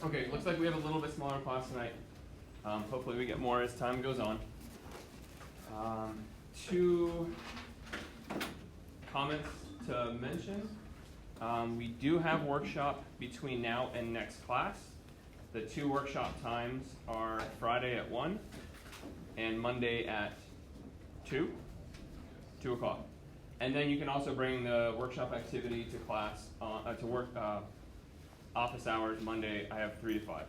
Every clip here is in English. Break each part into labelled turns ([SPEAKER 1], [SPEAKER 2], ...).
[SPEAKER 1] Okay, looks like we have a little bit smaller class tonight. Hopefully we get more as time goes on. Two comments to mention. We do have workshop between now and next class. The two workshop times are Friday at 1 and Monday at 2 o'clock. And then you can also bring the workshop activity to class, office hours. Monday I have 3 to 5.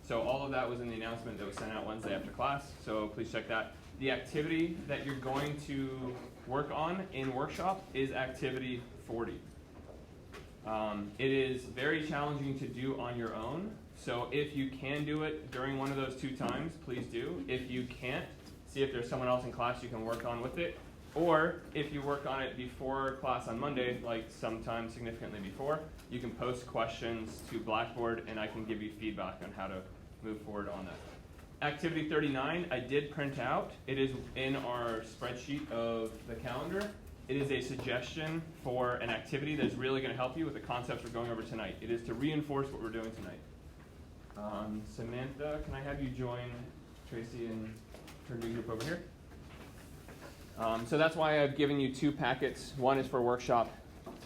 [SPEAKER 1] So all of that was in the announcement that was sent out Wednesday after class, so please check that. The activity that you're going to work on in workshop is activity 40. It is very challenging to do on your own, so if you can do it during one of those two times, please do. If you can't, see if there's someone else in class you can work on with it. Or if you work on it before class on Monday, like sometime significantly before, you can post questions to Blackboard and I can give you feedback on how to move forward on that. Activity 39, I did print out. It is in our spreadsheet of the calendar. It is a suggestion for an activity that is really going to help you with the concepts we're going over tonight. It is to reinforce what we're doing tonight. Samantha, can I have you join Tracy and her new group over here? So that's why I've given you two packets. One is for workshop,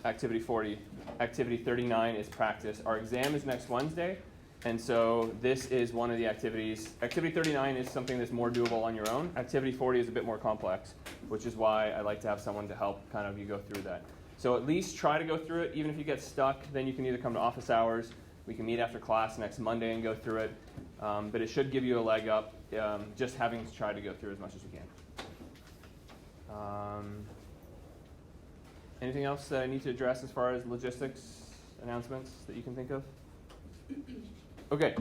[SPEAKER 1] activity 40. Activity 39 is practice. Our exam is next Wednesday, and so this is one of the activities. Activity 39 is something that's more doable on your own. Activity 40 is a bit more complex, which is why I like to have someone to help kind of you go through that. So at least try to go through it. Even if you get stuck, then you can either come to office hours. We can meet after class next Monday and go through it. But it should give you a leg up, just having to try to go through as much as you can. Anything else that I need to address as far as logistics announcements that you can think of? Okay,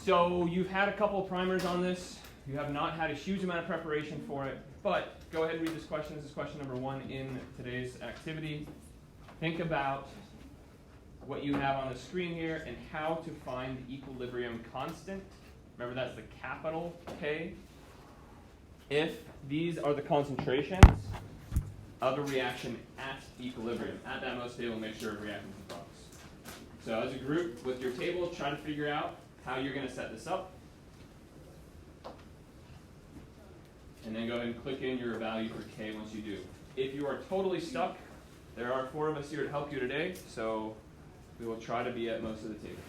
[SPEAKER 1] so you've had a couple of primers on this. You have not had a huge amount of preparation for it, but go ahead and read this question. This is question number 1 in today's activity. Think about what you have on the screen here and how to find the equilibrium constant. Remember, that's the capital K. If these are the concentrations of a reaction at equilibrium, at that most stable mixture of reactants and products. So as a group with your table, try to figure out how you're going to set this up. And then go ahead and click in your value for K once you do. If you are totally stuck, there are 4 of us here to help you today, so we will try to be at most of the table.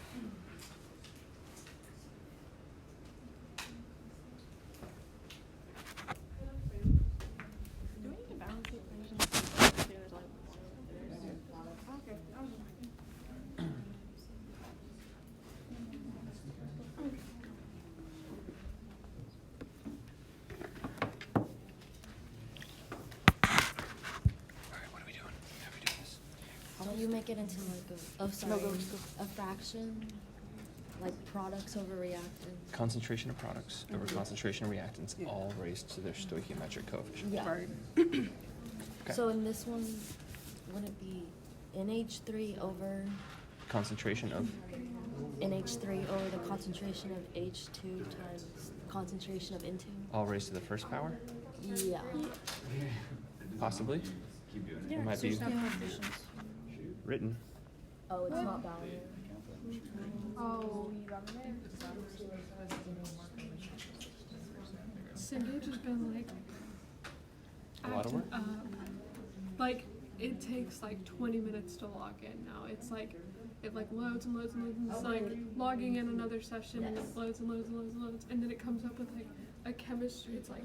[SPEAKER 2] You make it into like a fraction, like products over reactants.
[SPEAKER 1] Concentration of products over concentration of reactants, all raised to their stoichiometric coefficient.
[SPEAKER 2] Yeah.
[SPEAKER 1] Okay.
[SPEAKER 2] So in this one, would it be NH3 over
[SPEAKER 1] Concentration of
[SPEAKER 2] NH3 over the concentration of H2 times concentration of N2?
[SPEAKER 1] all raised to the first power?
[SPEAKER 2] Yeah.
[SPEAKER 1] Possibly. It might be written.
[SPEAKER 2] Oh, it's not balanced.
[SPEAKER 3] Oh, you got it. Sandwich has been like
[SPEAKER 1] A lot of work?
[SPEAKER 3] like it takes like 20 minutes to log in now. It's like it like loads and loads and loads and it's like logging in another session and it loads and loads and loads and loads and then it comes up with like a chemistry, it's like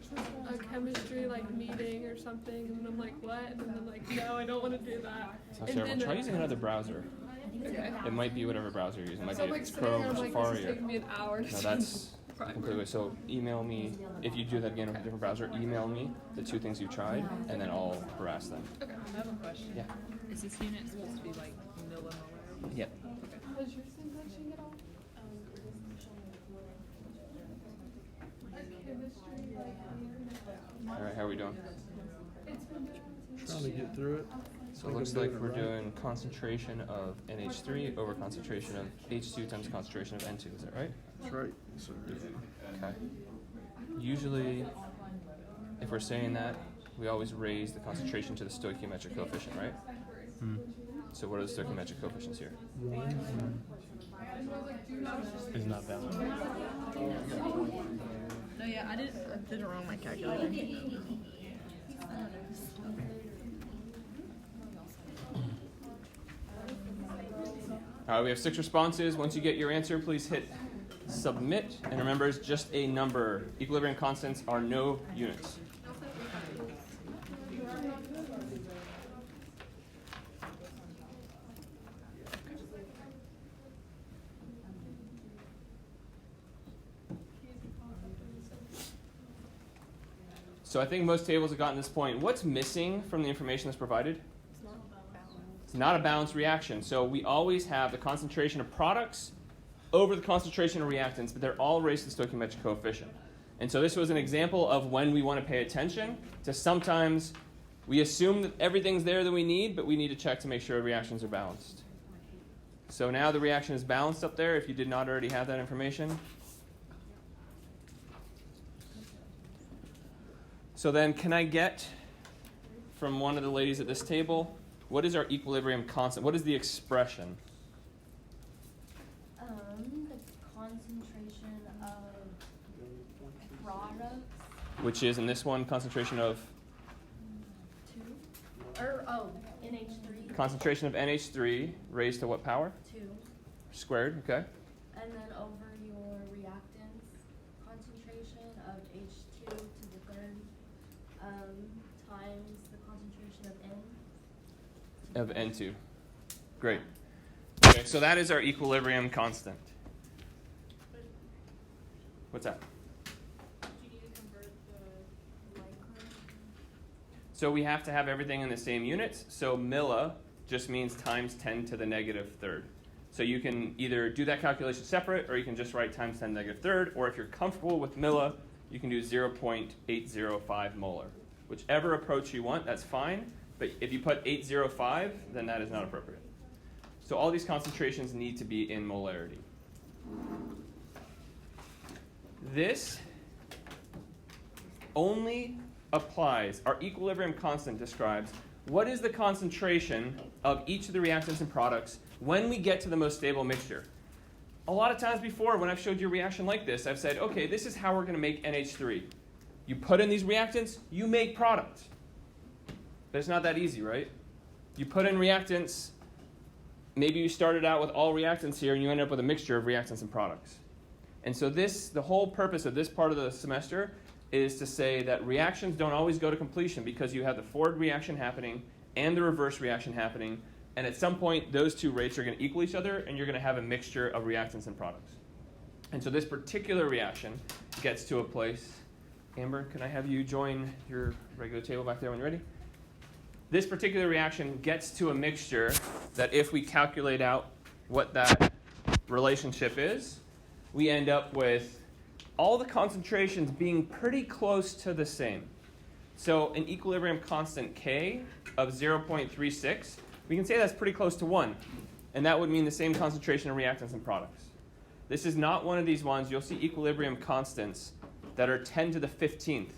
[SPEAKER 3] a chemistry like meeting or something and I'm like, what? And then like, no, I don't want to do that.
[SPEAKER 1] That's terrible. Try using another browser.
[SPEAKER 3] Okay.
[SPEAKER 1] It might be whatever browser you're using. It might
[SPEAKER 3] So
[SPEAKER 1] be
[SPEAKER 3] I'm like
[SPEAKER 1] it's
[SPEAKER 3] sitting
[SPEAKER 1] Chrome
[SPEAKER 3] here,
[SPEAKER 1] or
[SPEAKER 3] I'm like,
[SPEAKER 1] Safari.
[SPEAKER 3] this is taking me an hour to
[SPEAKER 1] No, that's
[SPEAKER 3] primer.
[SPEAKER 1] completely. So email me, if you do that again with a different browser, email me the 2 things you tried, and then I'll harass them.
[SPEAKER 3] Okay.
[SPEAKER 4] I have a question.
[SPEAKER 1] Yeah.
[SPEAKER 4] Is this unit supposed to be like millimolar?
[SPEAKER 1] Yep.
[SPEAKER 3] Was your thing glitching at all? Chemistry, like,
[SPEAKER 1] All right, how are we doing?
[SPEAKER 3] it's been
[SPEAKER 5] Trying to get through it.
[SPEAKER 1] So it looks like we're doing concentration of NH3 over concentration of H2 times concentration of N2. Is that right?
[SPEAKER 5] That's right. So,
[SPEAKER 1] Okay. Usually, if we're saying that, we always raise the concentration to the stoichiometric coefficient, right? So what are the stoichiometric coefficients here?
[SPEAKER 5] 1, Is not valid.
[SPEAKER 4] No, yeah, I did it wrong on my calculator.
[SPEAKER 1] All right, we have 6 responses. Once you get your answer, please hit submit. And remember, it's just a number. Equilibrium constants are no units. So I think most tables have gotten to this point. What's missing from the information that's provided? It's not a balanced reaction. So we always have the concentration of products over the concentration of reactants, but they're all raised to the stoichiometric coefficient. And so this was an example of when we want to pay attention to sometimes we assume that everything's there that we need, but we need to check to make sure reactions are balanced. So now the reaction is balanced up there if you did not already have that information. So then can I get from one of the ladies at this table, what is our equilibrium constant? What is the expression?
[SPEAKER 2] The concentration of products.
[SPEAKER 1] Which is in this one concentration of
[SPEAKER 2] 2. NH3.
[SPEAKER 1] Concentration of NH3 raised to what power?
[SPEAKER 2] 2.
[SPEAKER 1] Squared, okay.
[SPEAKER 2] And then over your reactants concentration of H2 to the third times the concentration of N.
[SPEAKER 1] Of N2. Great. Okay, so that is our equilibrium constant. What's that?
[SPEAKER 3] Do you need to convert the micron?
[SPEAKER 1] So we have to have everything in the same units. So milli just means times 10 to the negative third. So you can either do that calculation separate, or you can just write times 10 to the negative third, or if you're comfortable with milli, you can do 0.805 molar. Whichever approach you want, that's fine. But if you put 805, then that is not appropriate. So all these concentrations need to be in molarity. This only applies, our equilibrium constant describes what is the concentration of each of the reactants and products when we get to the most stable mixture. A lot of times before, when I've showed you a reaction like this, I've said, okay, this is how we're going to make NH3. You put in these reactants, you make product. But it's not that easy, right? You put in reactants, maybe you started out with all reactants here, and you end up with a mixture of reactants and products. And so the whole purpose of this part of the semester is to say that reactions don't always go to completion because you have the forward reaction happening and the reverse reaction happening, and at some point those two rates are going to equal each other, and you're going to have a mixture of reactants and products. And so this particular reaction gets to a place. Amber, can I have you join your regular table back there when you're ready? This particular reaction gets to a mixture that if we calculate out what that relationship is, we end up with all the concentrations being pretty close to the same. So an equilibrium constant K of 0.36, we can say that's pretty close to 1. And that would mean the same concentration of reactants and products. This is not one of these ones. You'll see equilibrium constants that are 10 to the 15th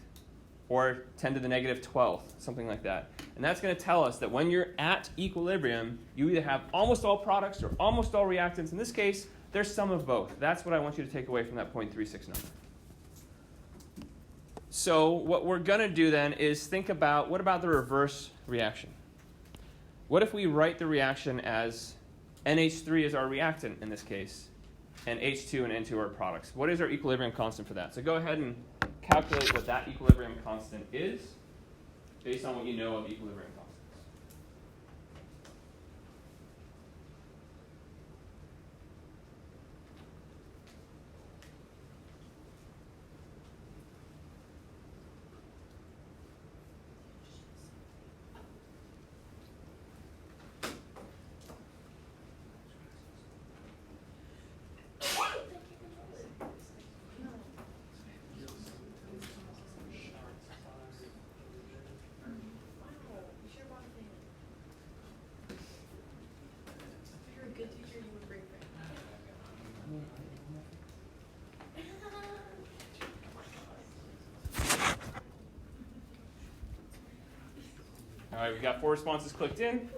[SPEAKER 1] or 10 to the negative 12th, something like that. And that's going to tell us that when you're at equilibrium, you either have almost all products or almost all reactants. In this case, there's some of both. That's what I want you to take away from that 0.36 number. So what we're going to do then is think about, what about the reverse reaction? What if we write the reaction as NH3 is our reactant in this case, and H2 and N2 are products? What is our equilibrium constant for that? So go ahead and calculate what that equilibrium constant is based on what you know of equilibrium constants. All right, we've got 4 responses clicked in.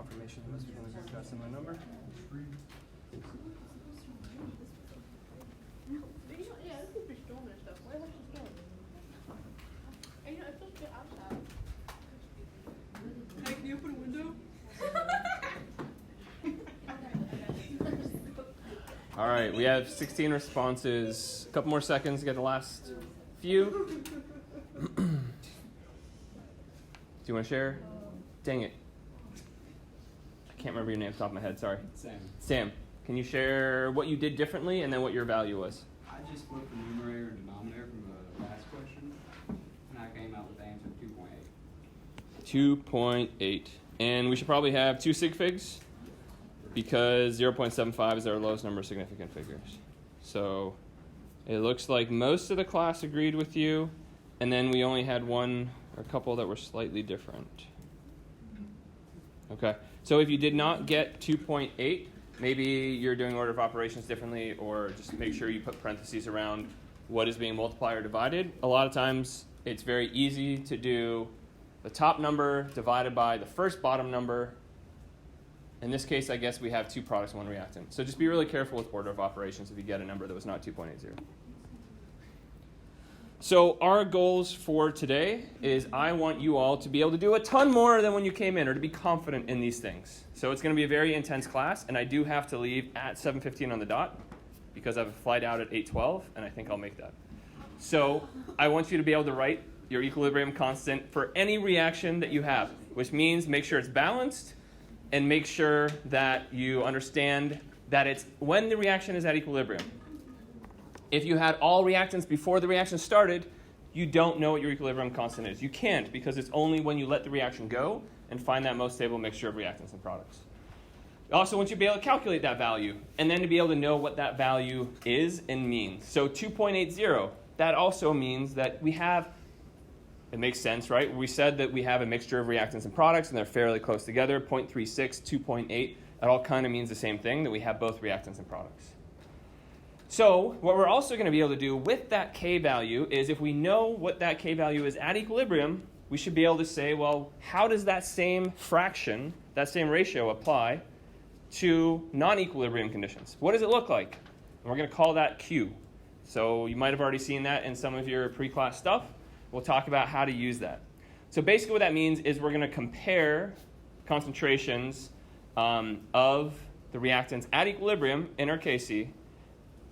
[SPEAKER 1] confirmation unless you want to got similar number.
[SPEAKER 3] Hey, can you open a window?
[SPEAKER 1] All right, we have 16 responses. A couple more seconds to get the last few. Do you want to share? Dang it. I can't remember your name off the top of my head, sorry. Sam, can you share what you did differently and then what your value was?
[SPEAKER 6] I just flipped the numerator and denominator from the last question, and I came out with the answer 2.8.
[SPEAKER 1] 2.8. And we should probably have 2 sig figs because 0.75 is our lowest number of significant figures. So it looks like most of the class agreed with you, and then we only had one or a couple that were slightly different. Okay, so if you did not get 2.8, maybe you're doing order of operations differently, or just make sure you put parentheses around what is being multiplied or divided. A lot of times it's very easy to do the top number divided by the first bottom number. In this case, I guess we have 2 products and 1 reactant. So just be really careful with order of operations if you get a number that was not 2.80. So our goals for today is I want you all to be able to do a ton more than when you came in, or to be confident in these things. So it's going to be a very intense class, and I do have to leave at 7:15 on the dot because I have a flight out at 8:12, and I think I'll make that. So I want you to be able to write your equilibrium constant for any reaction that you have, which means make sure it's balanced and make sure that you understand that it's when the reaction is at equilibrium. If you had all reactants before the reaction started, you don't know what your equilibrium constant is. You can't, because it's only when you let the reaction go and find that most stable mixture of reactants and products. I also want you to be able to calculate that value, and then to be able to know what that value is and means. So 2.80, that also means that we have, it makes sense, right? We said that we have a mixture of reactants and products, and they're fairly close together, 0.36, 2.8. That all kind of means the same thing, that we have both reactants and products. So what we're also going to be able to do with that K value is, if we know what that K value is at equilibrium, we should be able to say, well, how does that same fraction, that same ratio apply to non-equilibrium conditions? What does it look like? And we're going to call that Q. So you might have already seen that in some of your pre-class stuff. We'll talk about how to use that. So basically what that means is we're going to compare concentrations of the reactants at equilibrium in our KC,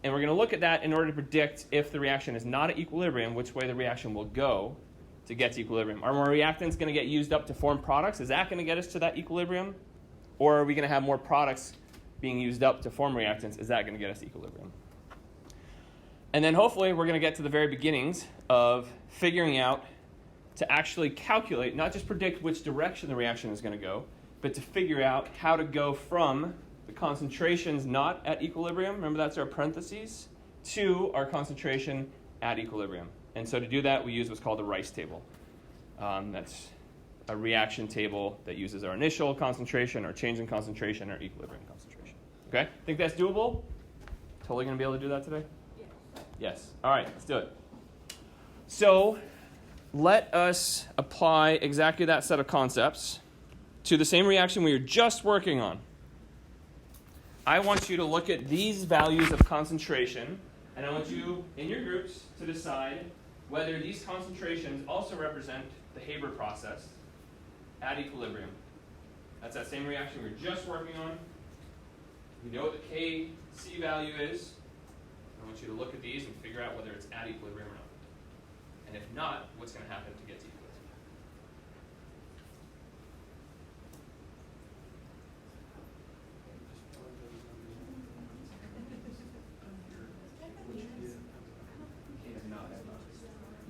[SPEAKER 1] and we're going to look at that in order to predict if the reaction is not at equilibrium, which way the reaction will go to get to equilibrium. Are more reactants going to get used up to form products? Is that going to get us to that equilibrium? Or are we going to have more products being used up to form reactants? Is that going to get us to equilibrium? And then hopefully we're going to get to the very beginnings of figuring out to actually calculate, not just predict which direction the reaction is going to go, but to figure out how to go from the concentrations not at equilibrium, remember that's our parentheses, to our concentration at equilibrium. And so to do that, we use what's called the Rice table. That's a reaction table that uses our initial concentration, our change in concentration, our equilibrium concentration. Okay? Think that's doable? Totally going to be able to do that today? Yes. All right, let's do it. So let us apply exactly that set of concepts to the same reaction we were just working on. I want you to look at these values of concentration, and I want you, in your groups, to decide whether these concentrations also represent the Haber process at equilibrium. That's that same reaction we were just working on. We know what the Kc value is. I want you to look at these and figure out whether it's at equilibrium or not. And if not, what's going to happen to get to equilibrium?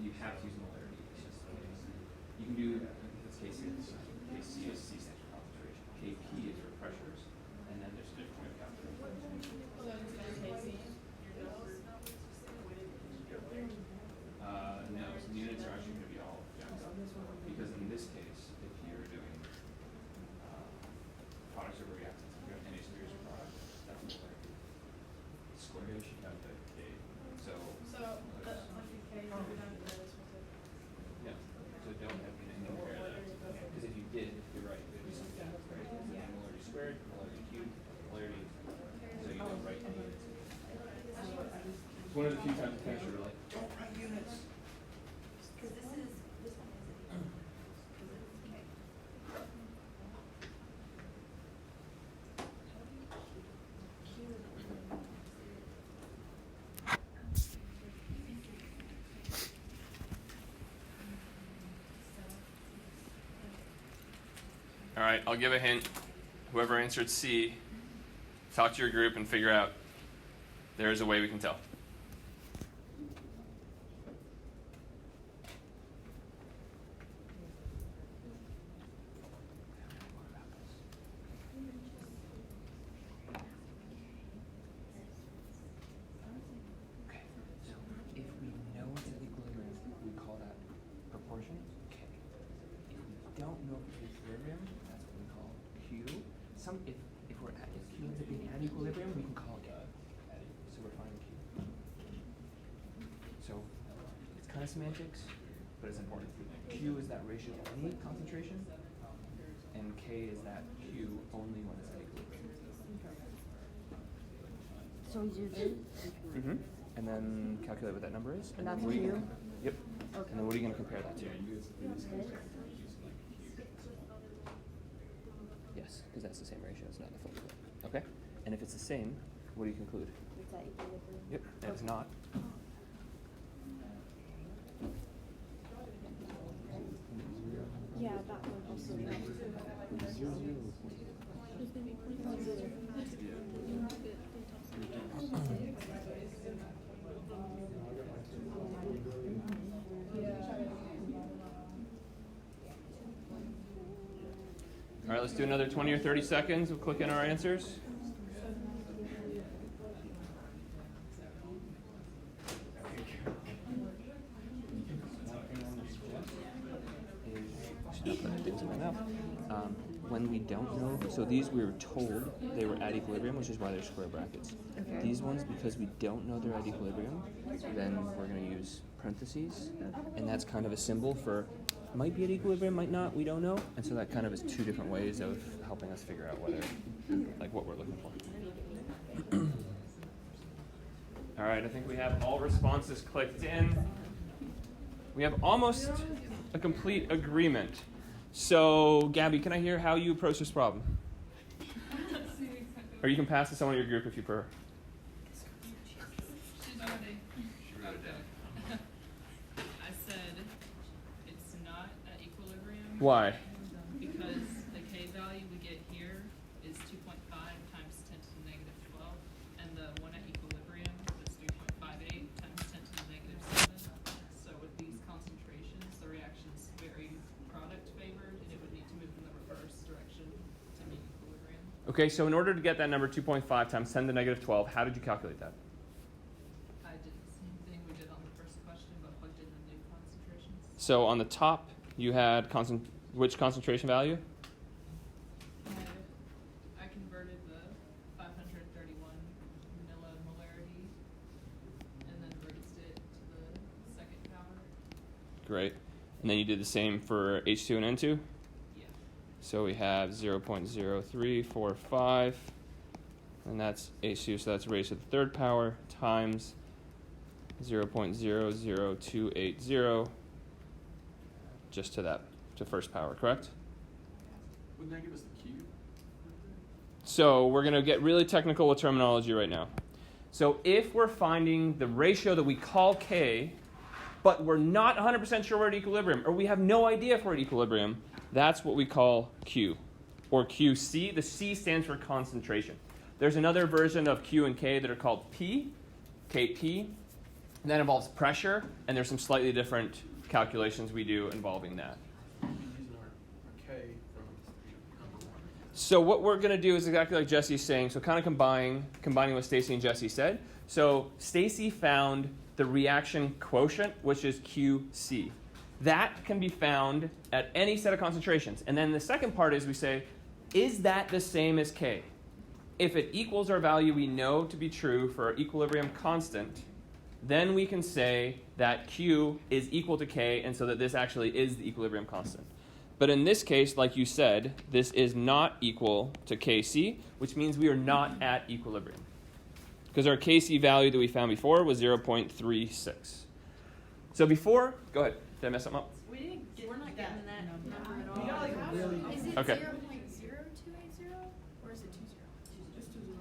[SPEAKER 1] You have to use molarity. It's just you can do this case is KC is C stands for concentration. KP is for pressures, and then there's a different way of calculating. No, so the units are actually going to be all jacked up. It's one of the few times in chemistry we're like, don't write units. All right, I'll give a hint. Whoever answered C, talk to your group and figure out there is a way we can tell. Okay, so if we know it's at equilibrium, we call that proportion K. If we don't know if it's equilibrium, that's what we call Q. If Q ends up being at equilibrium, we can call it K. So we're finding Q. So it's kind of semantics, but it's important. Q is that ratio to any concentration, and K is that Q only when it's at equilibrium.
[SPEAKER 2] So we do this.
[SPEAKER 1] Mm-hmm. And then calculate what that number is.
[SPEAKER 2] And that's
[SPEAKER 1] then what are you
[SPEAKER 2] Q?
[SPEAKER 1] gonna- Yep.
[SPEAKER 2] Okay.
[SPEAKER 1] And then what are you going to compare that to? Yes, because that's the same ratio. It's not the full equivalent. Okay? And if it's the same, what do you conclude?
[SPEAKER 2] It's at equilibrium.
[SPEAKER 1] Yep. And if it's not,
[SPEAKER 2] Yeah, that one also.
[SPEAKER 1] all right, let's do another 20 or 30 seconds. We'll click in our answers. When we don't know, so these we were told they were at equilibrium, which is why they're square brackets.
[SPEAKER 4] Okay.
[SPEAKER 1] These ones, because we don't know they're at equilibrium, then we're going to use parentheses, and that's kind of a symbol for might be at equilibrium, might not, we don't know. And so that kind of is two different ways of helping us figure out whether, like, what we're looking for. All right, I think we have all responses clicked in. We have almost a complete agreement. So, Gabby, can I hear how you approach this problem? Or you can pass to someone in your group if you prefer.
[SPEAKER 7] She's ready. She wrote it down. I said it's not at equilibrium.
[SPEAKER 1] Why?
[SPEAKER 7] Because the K value we get here is 2.5 times 10 to the negative 12, and the one at equilibrium is 3.58 times 10 to the negative 7. So with these concentrations, the reaction's very product favored, and it would need to move in the reverse direction to meet equilibrium.
[SPEAKER 1] Okay, so in order to get that number 2.5 times 10 to the negative 12, how did you calculate that?
[SPEAKER 7] I did the same thing we did on the first question, but plugged in the new concentrations.
[SPEAKER 1] So on the top, you had which concentration value?
[SPEAKER 7] I converted the 531 millimolarity and then raised it to the second power.
[SPEAKER 1] Great. And then you did the same for H2 and N2?
[SPEAKER 7] Yeah.
[SPEAKER 1] So we have 0.0345, and that's H2, so that's raised to the third power, times 0.00280, just to first power, correct?
[SPEAKER 5] Wouldn't that give us the Q?
[SPEAKER 1] So we're going to get really technical with terminology right now. So if we're finding the ratio that we call K, but we're not 100% sure we're at equilibrium, or we have no idea if we're at equilibrium, that's what we call Q, or QC. The C stands for concentration. There's another version of Q and K that are called P, KP. And that involves pressure, and there's some slightly different calculations we do involving that.
[SPEAKER 5] Using our K from number one.
[SPEAKER 1] So what we're going to do is exactly like Jesse's saying, so kind of combining what Stacy and Jesse said. So Stacy found the reaction quotient, which is QC. That can be found at any set of concentrations. And then the second part is we say, is that the same as K? If it equals our value we know to be true for our equilibrium constant, then we can say that Q is equal to K, and so that this actually is the equilibrium constant. But in this case, like you said, this is not equal to Kc, which means we are not at equilibrium. because our Kc value that we found before was 0.36. So before, go ahead. Did I mess something up?
[SPEAKER 4] We didn't get, we're not getting that number at
[SPEAKER 5] We got
[SPEAKER 4] all.
[SPEAKER 5] like really.
[SPEAKER 2] Is it
[SPEAKER 1] Okay.
[SPEAKER 2] 0.0280 or is it 20?
[SPEAKER 3] Just 2 zeros.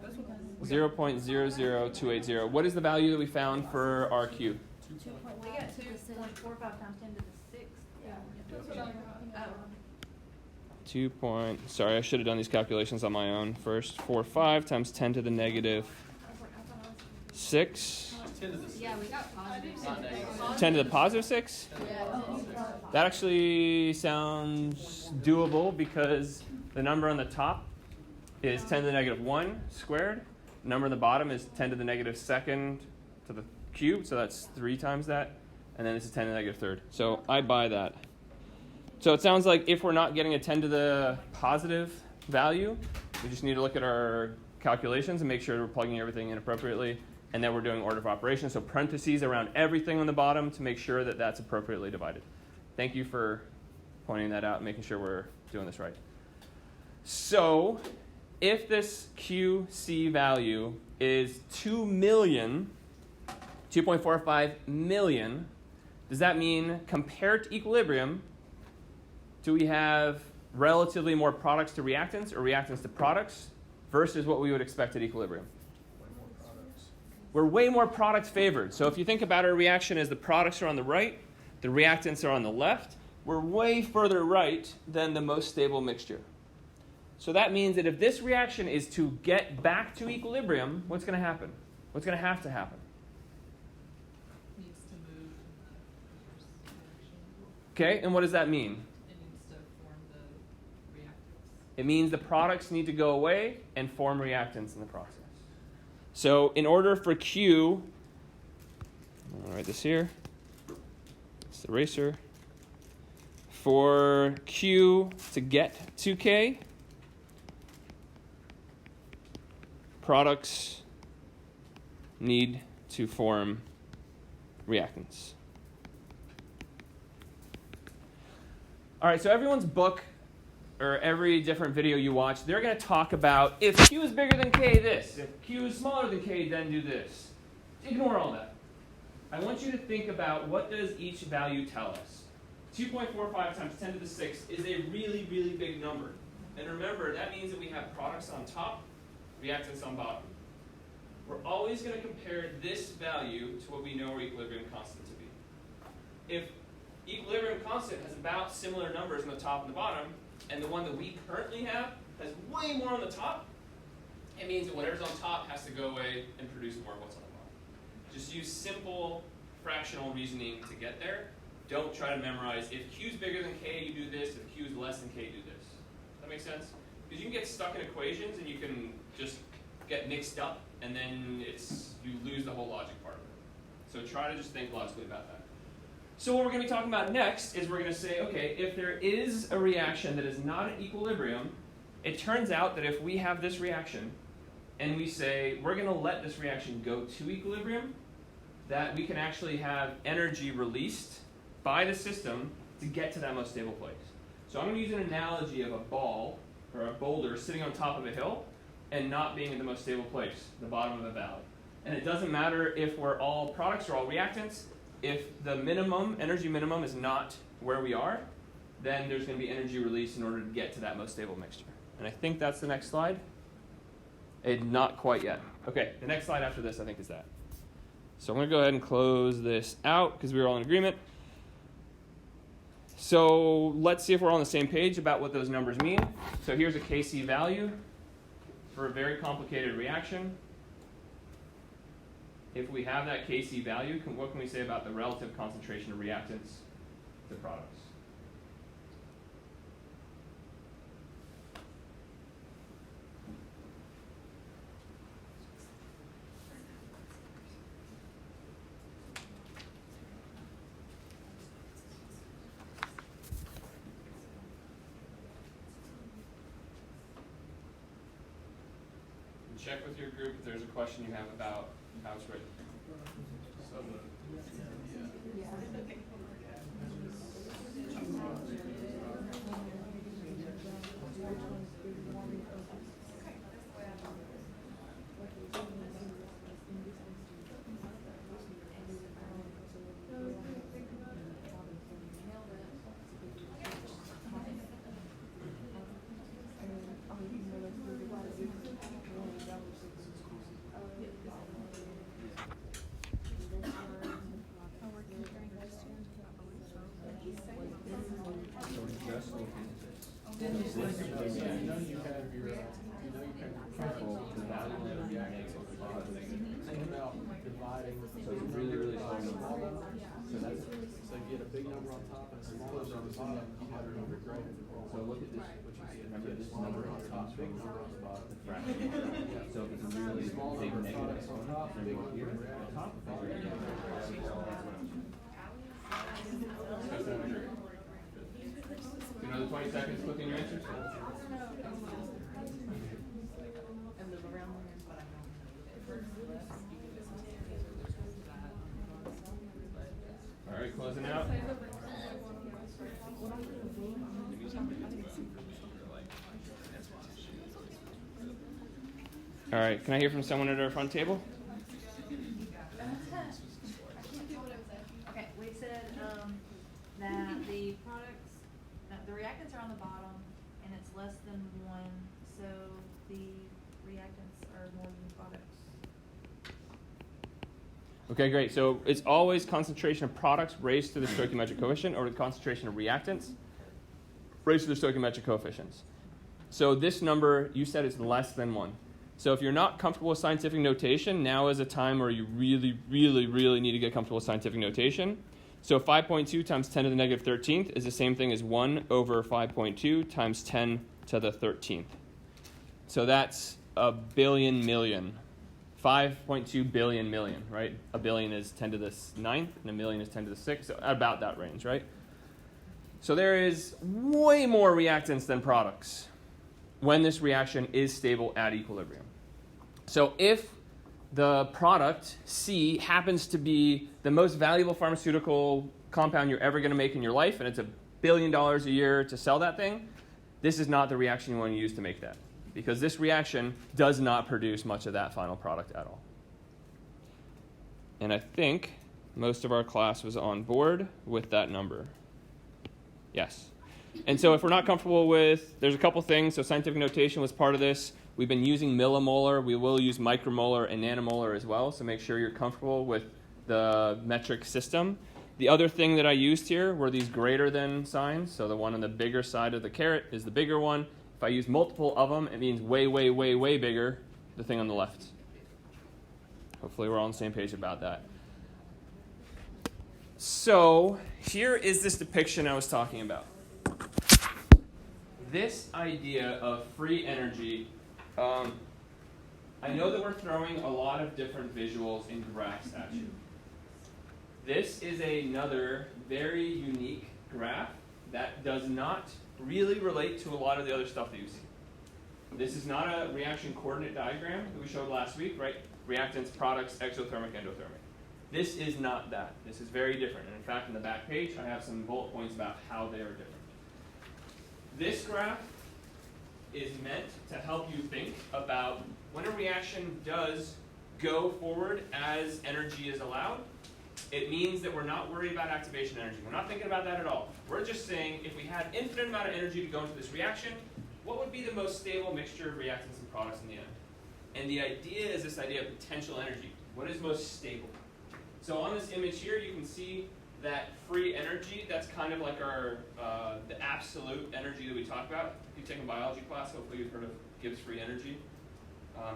[SPEAKER 3] That's what
[SPEAKER 1] 0.00280. What is the value that we found for our Q?
[SPEAKER 4] We got 2.45 times 10 to the 6th.
[SPEAKER 3] That's what I got.
[SPEAKER 1] Sorry, I should have done these calculations on my own first. 45 times 10 to the negative 6.
[SPEAKER 5] 10 to the 6.
[SPEAKER 2] Yeah, we got positive.
[SPEAKER 5] Not negative.
[SPEAKER 1] 10 to the positive 6? That actually sounds doable because the number on the top is 10 to the negative 1 squared. The number on the bottom is 10 to the negative 2nd to the cube, so that's 3 times that. And then this is 10 to the negative 3rd. So I buy that. So it sounds like if we're not getting a 10 to the positive value, we just need to look at our calculations and make sure we're plugging everything in appropriately. And then we're doing order of operations. So parentheses around everything on the bottom to make sure that that's appropriately divided. Thank you for pointing that out and making sure we're doing this right. So if this QC value is 2.45 million, does that mean compared to equilibrium, do we have relatively more products to reactants or reactants to products versus what we would expect at equilibrium? We're way more product favored. So if you think about our reaction as the products are on the right, the reactants are on the left, we're way further right than the most stable mixture. So that means that if this reaction is to get back to equilibrium, what's going to happen? What's going to happen?
[SPEAKER 7] Needs to move in the first direction.
[SPEAKER 1] Okay, and what does that mean?
[SPEAKER 7] It needs to form the reactants.
[SPEAKER 1] It means the products need to go away and form reactants in the process. So in order for Q, I'll write this here. It's the eraser. For Q to get to K, products need to form reactants. All right, so everyone's book or every different video you watch, they're going to talk about if Q is bigger than K, this. If Q is smaller than K, then do this. Ignore all that. I want you to think about what does each value tell us. 2.45 times 10 to the 6th is a really, really big number. And remember, that means that we have products on top, reactants on bottom. We're always going to compare this value to what we know our equilibrium constant to be. If equilibrium constant has about similar numbers on the top and the bottom, and the one that we currently have has way more on the top, it means that whatever's on top has to go away and produce more of what's on the bottom. Just use simple fractional reasoning to get there. Don't try to memorize, if Q is bigger than K, you do this. If Q is less than K, do this. Does that make sense? Because you can get stuck in equations and you can just get mixed up, and then you lose the whole logic part of it. So try to just think logically about that. So what we're going to be talking about next is we're going to say, okay, if there is a reaction that is not at equilibrium, it turns out that if we have this reaction and we say we're going to let this reaction go to equilibrium, that we can actually have energy released by the system to get to that most stable place. So I'm going to use an analogy of a ball or a boulder sitting on top of a hill and not being in the most stable place, the bottom of a valley. And it doesn't matter if we're all products or all reactants. If the energy minimum is not where we are, then there's going to be energy release in order to get to that most stable mixture. And I think that's the next slide. Not quite yet. Okay, the next slide after this I think is that. So I'm going to go ahead and close this out because we were all in agreement. So let's see if we're all on the same page about what those numbers mean. So here's a Kc value for a very complicated reaction. If we have that Kc value, what can we say about the relative concentration of reactants to products? Check with your group if there's a question you have about how it's written. So that's,
[SPEAKER 5] So you get a big number on top and a small number on the bottom, you have your number greater than
[SPEAKER 1] so look at this, remember this number on top,
[SPEAKER 5] big number on the bottom.
[SPEAKER 1] the fraction. So if it's a really big negative exponent, then we'll here at the top. Another 20 seconds, click in your answers. All right, closing out. All right, can I hear from someone at our front table?
[SPEAKER 4] Okay, we said, that the products, that the reactants are on the bottom, and it's less than 1, so the reactants are more than products.
[SPEAKER 1] Okay, great. So it's always concentration of products raised to the stoichiometric coefficient, or the concentration of reactants raised to the stoichiometric coefficients. So this number, you said, is less than 1. So if you're not comfortable with scientific notation, now is a time where you really, really, really need to get comfortable with scientific notation. So 5.2 times 10 to the negative 13th is the same thing as 1 over 5.2 times 10 to the 13th. So that's a billion million. 5.2 billion million, right? A billion is 10 to the 9th, and a million is 10 to the 6th, so about that range, right? So there is way more reactants than products when this reaction is stable at equilibrium. So if the product, C, happens to be the most valuable pharmaceutical compound you're ever going to make in your life, and it's $1 billion a year to sell that thing, this is not the reaction you want to use to make that, because this reaction does not produce much of that final product at all. And I think most of our class was on board with that number. Yes. And so if we're not comfortable with, there's a couple things. So scientific notation was part of this. We've been using millimolar. We will use micromolar and nanomolar as well. So make sure you're comfortable with the metric system. The other thing that I used here were these greater than signs. So the one on the bigger side of the caret is the bigger one. If I use multiple of them, it means way, way, way, way bigger, the thing on the left. Hopefully we're all on the same page about that. So here is this depiction I was talking about. This idea of free energy, I know that we're throwing a lot of different visuals and graphs at you. This is another very unique graph that does not really relate to a lot of the other stuff that you see. This is not a reaction coordinate diagram that we showed last week, right? Reactants, products, exothermic, endothermic. This is not that. This is very different. And in fact, on the back page, I have some bullet points about how they are different. This graph is meant to help you think about when a reaction does go forward as energy is allowed, it means that we're not worried about activation energy. We're not thinking about that at all. We're just saying if we had infinite amount of energy to go into this reaction, what would be the most stable mixture of reactants and products in the end? And the idea is this idea of potential energy. What is most stable? So on this image here, you can see that free energy, that's kind of like our the absolute energy that we talk about. If you've taken biology class, hopefully you've heard of Gibbs free energy.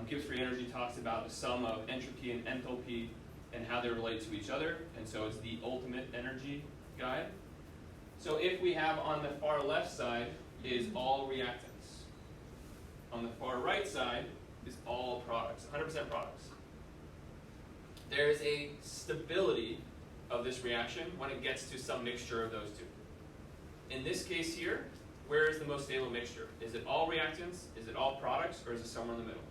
[SPEAKER 1] Gibbs free energy talks about the sum of entropy and enthalpy and how they relate to each other, and so it's the ultimate energy guide. So if we have on the far left side is all reactants. On the far right side is all products, 100% products. There is a stability of this reaction when it gets to some mixture of those two. In this case here, where is the most stable mixture? Is it all reactants, is it all products, or is it somewhere in the middle?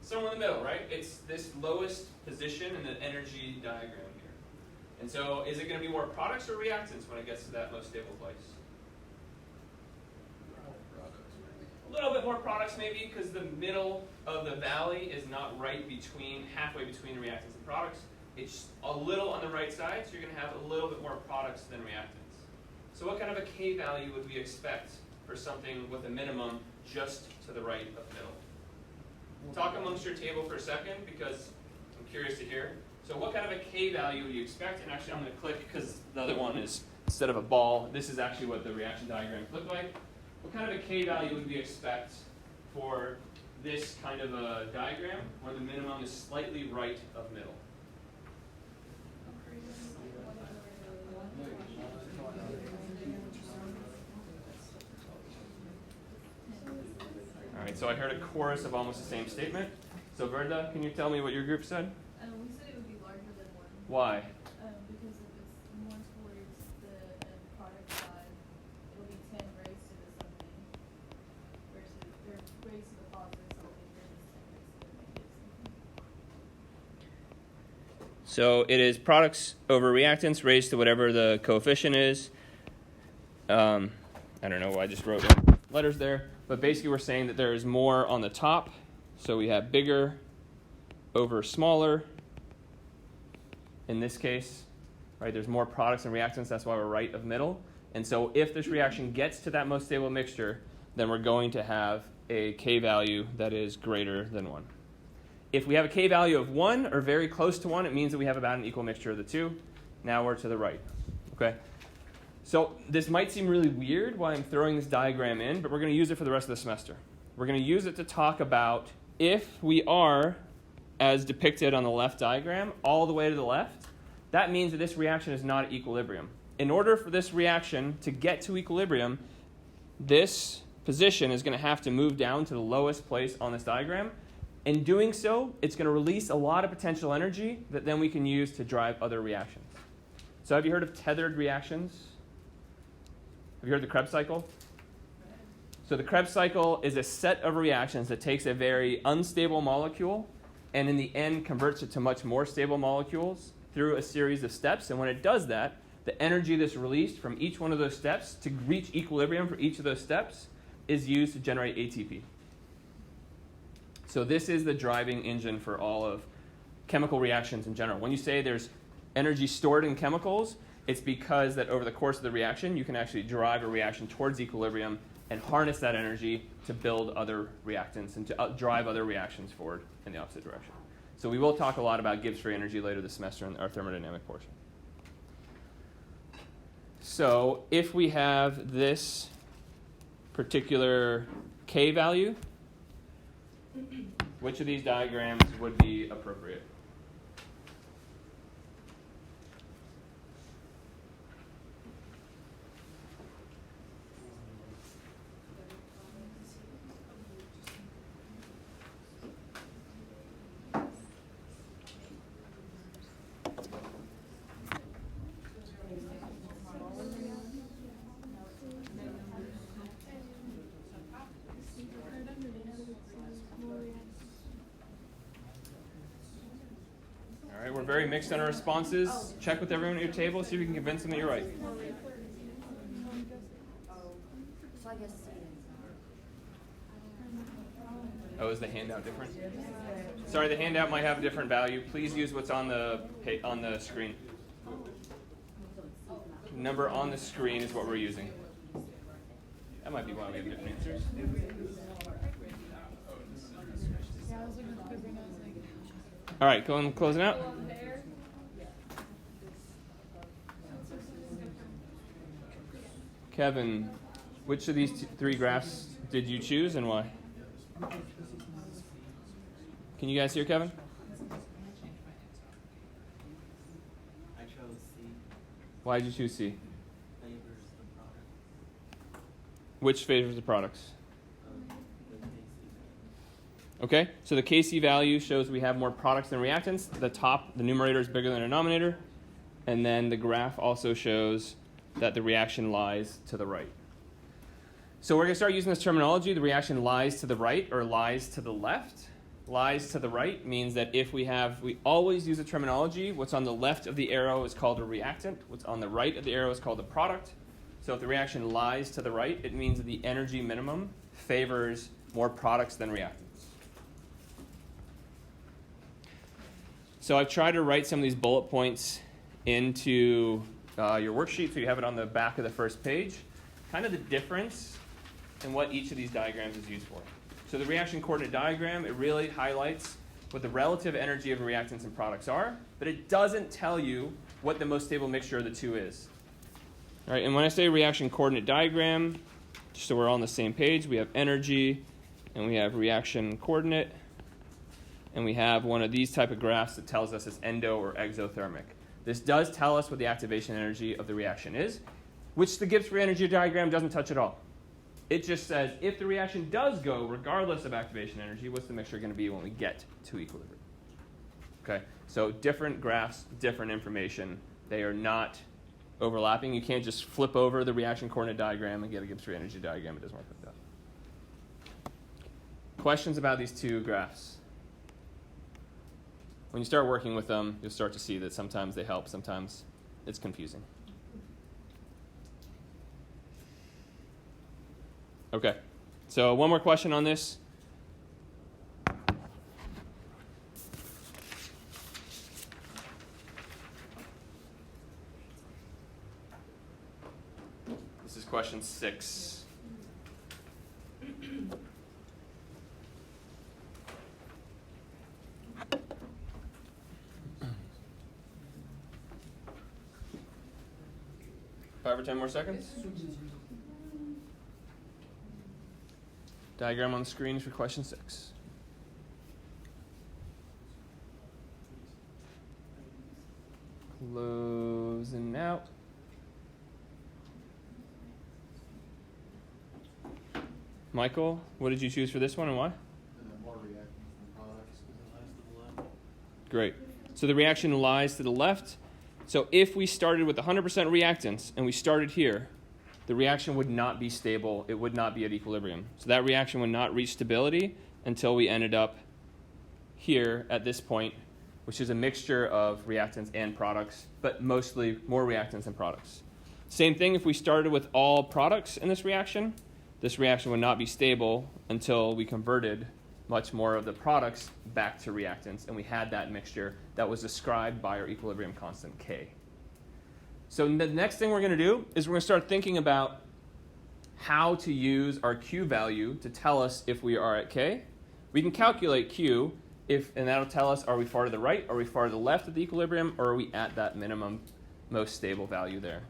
[SPEAKER 1] Somewhere in the middle, right? It's this lowest position in the energy diagram here. And so is it going to be more products or reactants when it gets to that most stable place? A little bit more products maybe, because the middle of the valley is not right between, halfway between reactants and products. It's a little on the right side, so you're going to have a little bit more products than reactants. So what kind of a K value would we expect for something with a minimum just to the right of middle? Talk amongst your table for a second, because I'm curious to hear. So what kind of a K value would you expect? And actually I'm going to click, because the other one is, instead of a ball, this is actually what the reaction diagrams look like. What kind of a K value would we expect for this kind of a diagram where the minimum is slightly right of middle? right, so I heard a chorus of almost the same statement. So Verda, can you tell me what your group said?
[SPEAKER 8] We said it would be larger than 1.
[SPEAKER 1] Why?
[SPEAKER 8] Because if it's more towards the product side, it'll be 10 raised to the something, versus, or raised to the positive something versus 10 raised to the negative something.
[SPEAKER 1] So it is products over reactants raised to whatever the coefficient is. I don't know why I just wrote letters there, but basically we're saying that there is more on the top. So we have bigger over smaller in this case, right? There's more products and reactants, that's why we're right of middle. And so if this reaction gets to that most stable mixture, then we're going to have a K value that is greater than 1. If we have a K value of 1 or very close to 1, it means that we have about an equal mixture of the two. Now we're to the right, okay? So this might seem really weird why I'm throwing this diagram in, but we're going to use it for the rest of the semester. We're going to use it to talk about if we are, as depicted on the left diagram, all the way to the left, that means that this reaction is not at equilibrium. In order for this reaction to get to equilibrium, this position is going to have to move down to the lowest place on this diagram. In doing so, it's going to release a lot of potential energy that then we can use to drive other reactions. So have you heard of tethered reactions? Have you heard of the Krebs cycle? So the Krebs cycle is a set of reactions that takes a very unstable molecule and in the end converts it to much more stable molecules through a series of steps. And when it does that, the energy that's released from each one of those steps to reach equilibrium for each of those steps is used to generate ATP. So this is the driving engine for all of chemical reactions in general. When you say there's energy stored in chemicals, it's because that over the course of the reaction, you can actually drive a reaction towards equilibrium and harness that energy to build other reactants and to drive other reactions forward in the opposite direction. So we will talk a lot about Gibbs free energy later this semester in our thermodynamic portion. So if we have this particular K value, which of these diagrams would be appropriate? All right, we're very mixed on our responses. Check with everyone at your table, see if you can convince them that you're right.
[SPEAKER 2] So I guess
[SPEAKER 1] Oh, is the handout different? Sorry, the handout might have a different value. Please use what's on the screen. Number on the screen is what we're using. That might be why we have different answers. All right, closing out. Kevin, which of these three graphs did you choose and why? Can you guys hear Kevin?
[SPEAKER 5] I chose C.
[SPEAKER 1] Why did you choose C?
[SPEAKER 5] Favors the product.
[SPEAKER 1] Which favors the products?
[SPEAKER 5] The KC.
[SPEAKER 1] Okay, so the Kc value shows we have more products than reactants. The numerator is bigger than the denominator. And then the graph also shows that the reaction lies to the right. So we're going to start using this terminology. The reaction lies to the right or lies to the left. Lies to the right means that if we always use a terminology, what's on the left of the arrow is called a reactant. What's on the right of the arrow is called a product. So if the reaction lies to the right, it means that the energy minimum favors more products than reactants. So I've tried to write some of these bullet points into your worksheet so you have it on the back of the first page. Kind of the difference in what each of these diagrams is used for. So the reaction coordinate diagram, it really highlights what the relative energy of reactants and products are, but it doesn't tell you what the most stable mixture of the two is. All right, and when I say reaction coordinate diagram, just so we're all on the same page, we have energy, and we have reaction coordinate, and we have one of these type of graphs that tells us it's endo or exothermic. This does tell us what the activation energy of the reaction is, which the Gibbs free energy diagram doesn't touch at all. It just says if the reaction does go regardless of activation energy, what's the mixture going to be when we get to equilibrium? Okay, so different graphs, different information. They are not overlapping. You can't just flip over the reaction coordinate diagram and get a Gibbs free energy diagram. It doesn't work like that. Questions about these two graphs? When you start working with them, you'll start to see that sometimes they help, sometimes it's confusing. Okay, so one more question on this. This is question 6. Five or 10 more seconds. Diagram on the screen for question 6. Closing out. Michael, what did you choose for this one and why?
[SPEAKER 5] More reacting from products.
[SPEAKER 1] Great. So the reaction lies to the left. So if we started with 100% reactants and we started here, the reaction would not be stable. It would not be at equilibrium. So that reaction would not reach stability until we ended up here at this point, which is a mixture of reactants and products, but mostly more reactants than products. Same thing if we started with all products in this reaction would not be stable until we converted much more of the products back to reactants, and we had that mixture that was described by our equilibrium constant K. So the next thing we're going to do is we're going to start thinking about how to use our Q value to tell us if we are at K. We can calculate Q, and that'll tell us are we far to the right, are we far to the left of the equilibrium, or are we at that minimum most stable value there.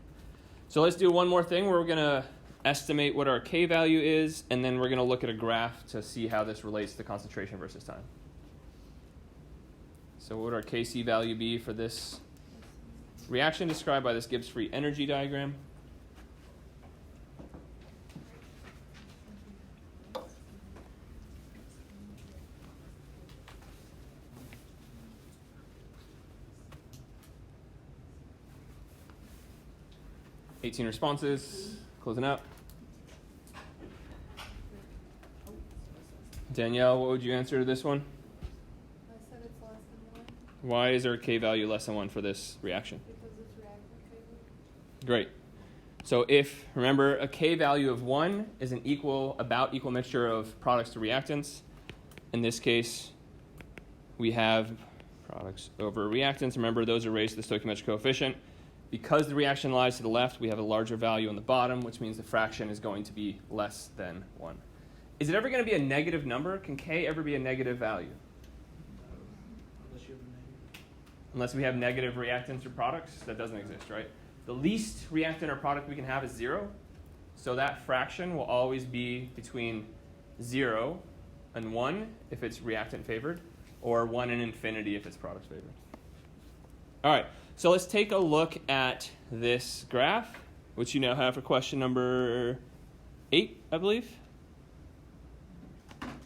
[SPEAKER 1] So let's do one more thing where we're going to estimate what our K value is, and then we're going to look at a graph to see how this relates to concentration versus time. So what would our Kc value be for this reaction described by this Gibbs free energy diagram? $18 responses, closing out. Danielle, what would you answer to this one?
[SPEAKER 3] I said it's less than 1
[SPEAKER 1] Why is our K value less than 1 for this reaction?
[SPEAKER 3] because it's reactant K.
[SPEAKER 1] Great. So if, remember, a K value of 1 is an about equal mixture of products to reactants. In this case, we have products over reactants. Remember, those are raised to the stoichiometric coefficient. Because the reaction lies to the left, we have a larger value on the bottom, which means the fraction is going to be less than 1. Is it ever going to be a negative number? Can K ever be a negative value?
[SPEAKER 5] Unless you have a negative.
[SPEAKER 1] Unless we have negative reactants or products? That doesn't exist, right? The least reactant or product we can have is 0. So that fraction will always be between 0 and 1 if it's reactant favored, or 1 and infinity if it's product favored. All right, so let's take a look at this graph, which you now have for question number 8, I believe.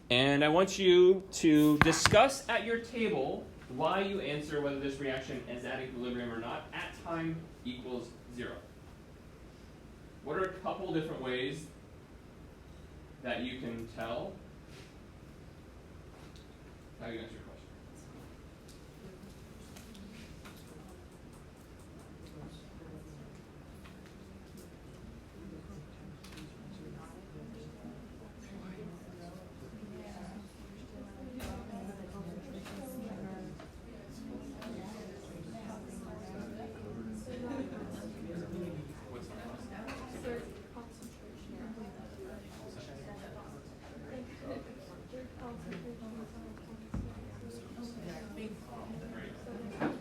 [SPEAKER 1] And I want you to discuss at your table why you answer whether this reaction is at equilibrium or not at time equals 0. What are a couple different ways that you can tell how you answer your question?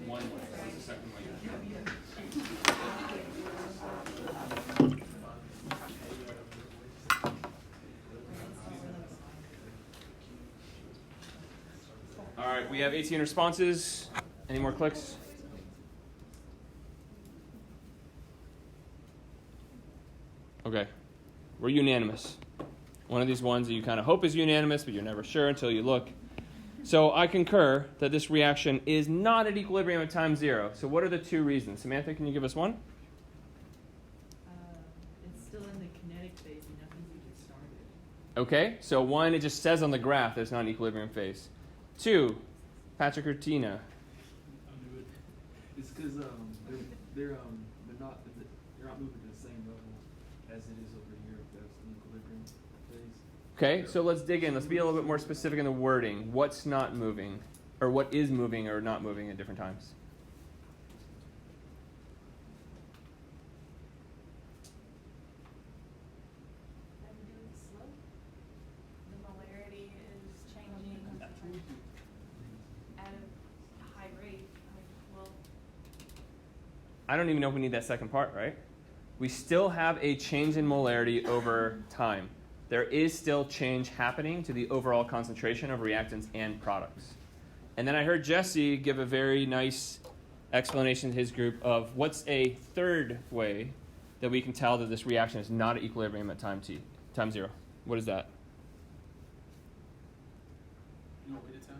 [SPEAKER 1] One way. What's the second way? All right, we have 18 responses. Any more clicks? Okay, we're unanimous. One of these ones that you kind of hope is unanimous, but you're never sure until you look. So I concur that this reaction is not at equilibrium at time 0. So what are the 2 reasons? Samantha, can you give us one?
[SPEAKER 7] It's still in the kinetic phase and nothing's even started.
[SPEAKER 1] Okay, so 1, it just says on the graph that it's not an equilibrium phase. 2, Patrick or Tina?
[SPEAKER 5] I'll do it. It's because they're not moving to the same level as it is over here. If that's the equilibrium phase.
[SPEAKER 1] Okay, so let's dig in. Let's be a little bit more specific in the wording. What's not moving, or what is moving or not moving at different times?
[SPEAKER 8] Have to do with the slope. The molarity is changing at a high rate. Well,
[SPEAKER 1] I don't even know if we need that second part, right? We still have a change in molarity over time. There is still change happening to the overall concentration of reactants and products. And then I heard Jesse give a very nice explanation to his group of what's a third way that we can tell that this reaction is not at equilibrium at time 0. What is that?
[SPEAKER 5] You want me to tell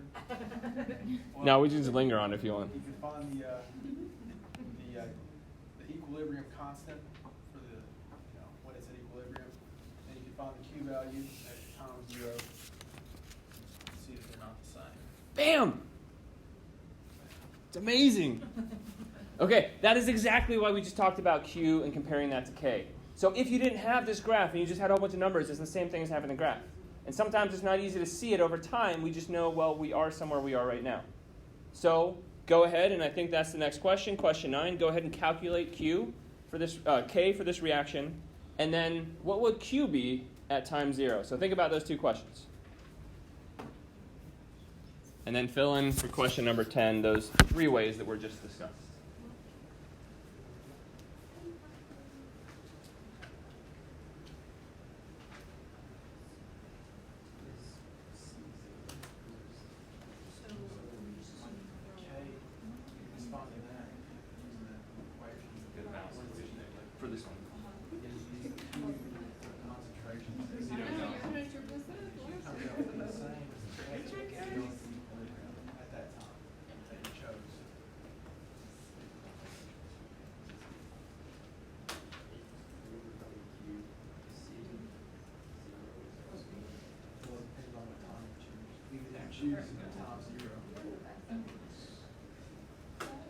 [SPEAKER 5] you?
[SPEAKER 1] No, we can just linger on it if you want.
[SPEAKER 5] You can find the equilibrium constant for the when it's at equilibrium, and you can find the Q value at time 0. See if they're not the same.
[SPEAKER 1] Bam! It's amazing. Okay, that is exactly why we just talked about Q and comparing that to K. So if you didn't have this graph and you just had a whole bunch of numbers, it's the same thing as having a graph. And sometimes it's not easy to see it over time. We just know, well, we are somewhere we are right now. So go ahead, and I think that's the next question. Question 9, go ahead and calculate Q for this, K for this reaction. And then what would Q be at time 0? So think about those 2 questions. And then fill in for question number 10 those 3 ways that were just discussed. For this one.
[SPEAKER 5] Choose at time 0.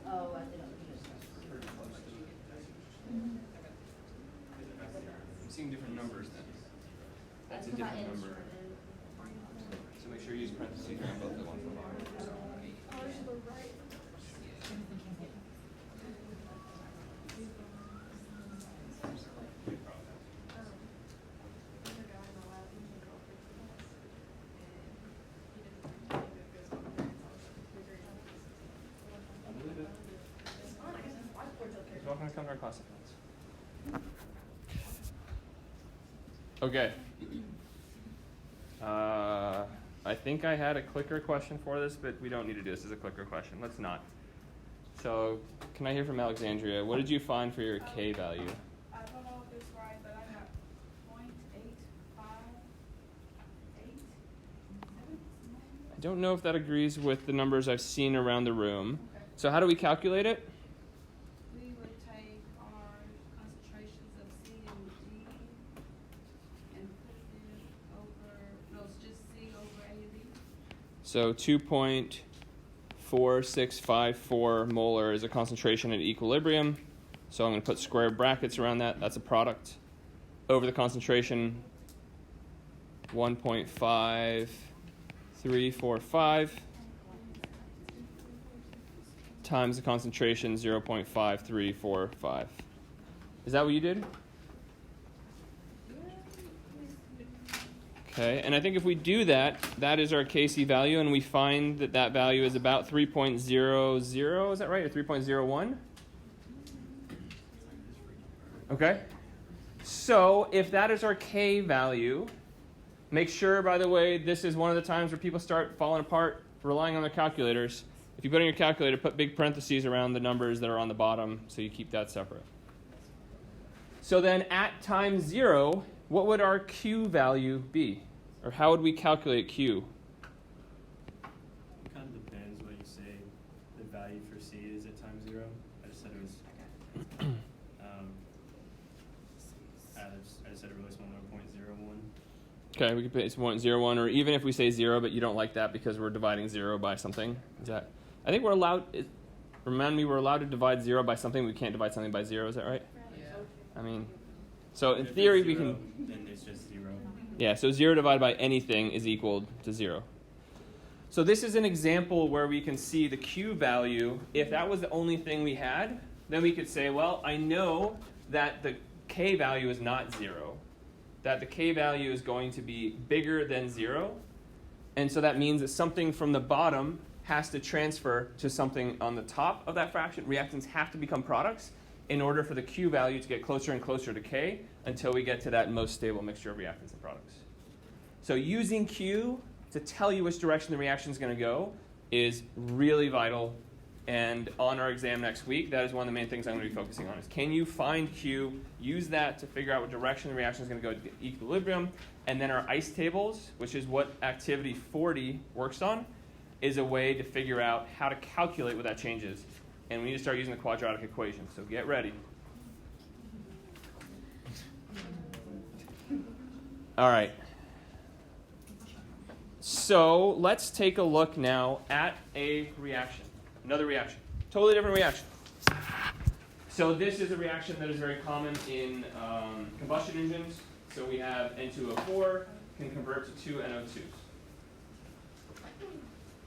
[SPEAKER 4] Oh, I didn't.
[SPEAKER 5] Pretty close to it.
[SPEAKER 1] I'm seeing different numbers then. That's a different number. So make sure you use parentheses around both the one from welcome to come to our class. Okay. I think I had a clicker question for this, but we don't need to do this as a clicker question. Let's not. So, can I hear from Alexandria? What did you find for your K value?
[SPEAKER 8] I don't know if it's right, but I got 0.858.
[SPEAKER 1] I don't know if that agrees with the numbers I've seen around the room. So how do we calculate it?
[SPEAKER 8] We would take our concentrations of C and D and put it over, no, it's just C over A and B.
[SPEAKER 1] So 2.4654 molar is a concentration at equilibrium. So I'm going to put square brackets around that. That's a product. Over the concentration, 1.5345 times the concentration, 0.5345. Is that what you did? Okay, and I think if we do that, that is our KC value, and we find that that value is about 3.00, is that right, or 3.01? Okay, so if that is our K value, make sure, by the way, this is one of the times where people start falling apart, relying on their calculators. If you put in your calculator, put big parentheses around the numbers that are on the bottom, so you keep that separate. So then at time 0, what would our Q value be? Or how would we calculate Q?
[SPEAKER 9] It kind of depends what you say the value for C is at time 0. I just said it was, I just said it really small, 0.01.
[SPEAKER 1] Okay, we could put it's 0.01, or even if we say 0, but you don't like that because we're dividing 0 by something. Is that? I think we're allowed. Remind me, we're allowed to divide 0 by something. We can't divide something by 0. Is that right?
[SPEAKER 6] Yeah.
[SPEAKER 1] I mean, so in
[SPEAKER 9] If
[SPEAKER 1] theory
[SPEAKER 9] it's
[SPEAKER 1] we
[SPEAKER 9] 0,
[SPEAKER 1] can.
[SPEAKER 9] then it's just 0.
[SPEAKER 1] Yeah, so 0 divided by anything is equal to 0. So this is an example where we can see the Q value. If that was the only thing we had, then we could say, well, I know that the K value is not 0, that the K value is going to be bigger than 0, and so that means that something from the bottom has to transfer to something on the top of that fraction. Reactants have to become products in order for the Q value to get closer and closer to K until we get to that most stable mixture of reactants and products. So using Q to tell you which direction the reaction is going to go is really vital. And on our exam next week, that is one of the main things I'm going to be focusing on. Is can you find Q, use that to figure out what direction the reaction is going to go to get equilibrium, and then our ICE tables, which is what activity 40 works on, is a way to figure out how to calculate what that change is. And we need to start using the quadratic equation, so get ready. All right. So let's take a look now at a reaction. Another reaction. Totally different reaction. So this is a reaction that is very common in combustion engines. So we have N2O4 can convert to 2 NO2s.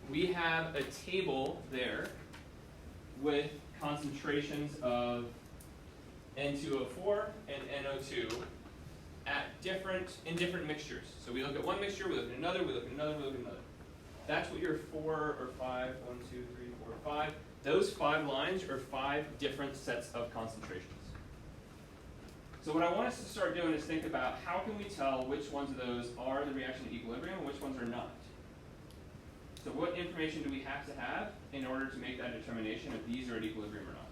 [SPEAKER 1] We have a table there with concentrations of N2O4 and NO2 in different mixtures. So we look at one mixture, we look at another, we look at another, we look at another. That's what your 4 or 5, 1, 2, 3, 4, 5. Those 5 lines are 5 different sets of concentrations. So what I want us to start doing is think about how can we tell which ones of those are the reaction to equilibrium and which ones are not. So what information do we have to have in order to make that determination if these are at equilibrium or not?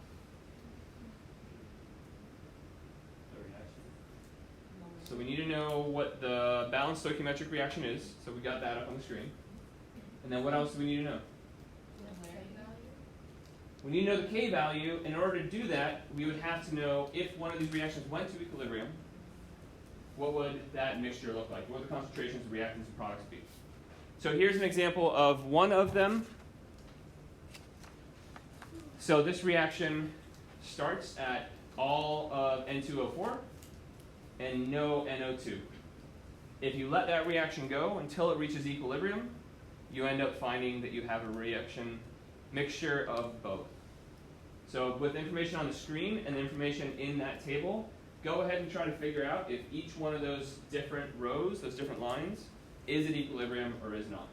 [SPEAKER 1] The reaction. So we need to know what the balanced stoichiometric reaction is. So we got that up on the screen. And then what else do we need to know? We need to know the K value. In order to do that, we would have to know if one of these reactions went to equilibrium, what would that mixture look like? What would the concentrations of reactants and products be? So here's an example of one of them. So this reaction starts at all of N2O4 and no NO2. If you let that reaction go until it reaches equilibrium, you end up finding that you have a reaction mixture of both. So with information on the screen and the information in that table, go ahead and try to figure out if each one of those different rows, those different lines, is at equilibrium or is not.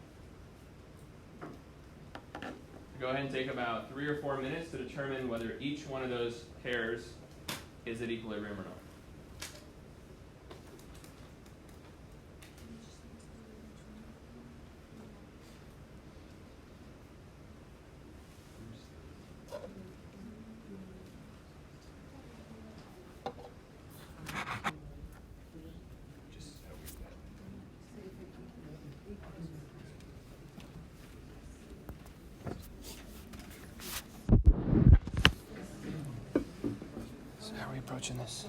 [SPEAKER 1] Go ahead and take about 3 or 4 minutes to determine whether each one of those pairs is at equilibrium or not. So how are we approaching this?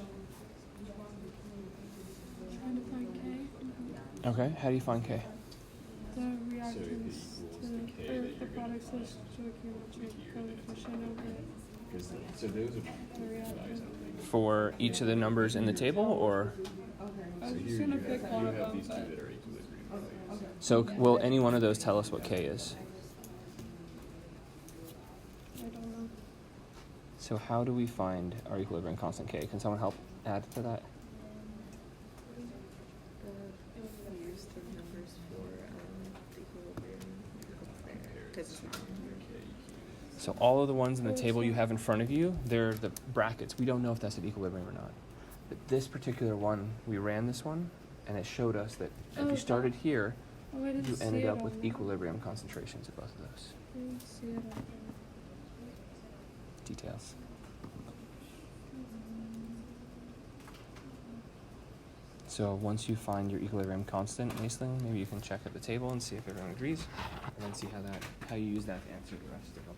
[SPEAKER 3] Trying to find K.
[SPEAKER 1] Okay, how do you find K?
[SPEAKER 3] The reactions the products of stoichiometric coefficient over
[SPEAKER 9] So those are
[SPEAKER 3] the reactant.
[SPEAKER 1] For each of the numbers in the table, or?
[SPEAKER 3] I was just gonna pick one of them,
[SPEAKER 9] these two
[SPEAKER 3] but
[SPEAKER 9] that are equilibrium.
[SPEAKER 1] So will any one of those tell us what K is?
[SPEAKER 3] I don't know.
[SPEAKER 1] So how do we find our equilibrium constant K? Can someone help add to that?
[SPEAKER 10] Use the numbers for the equilibrium because it's not.
[SPEAKER 1] So all of the ones in the table you have in front of you, they're the brackets. We don't know if that's at equilibrium or not. But this particular one, we ran this one, and it showed us that if you started here,
[SPEAKER 3] Oh, I didn't
[SPEAKER 1] you
[SPEAKER 3] see
[SPEAKER 1] ended
[SPEAKER 3] it
[SPEAKER 1] up
[SPEAKER 3] on
[SPEAKER 1] with
[SPEAKER 3] there.
[SPEAKER 1] equilibrium concentrations of both of those.
[SPEAKER 3] I didn't see it on there.
[SPEAKER 1] Details. So once you find your equilibrium constant, Maceling, maybe you can check at the table and see if everyone agrees, and then see how you use that to answer the rest of them.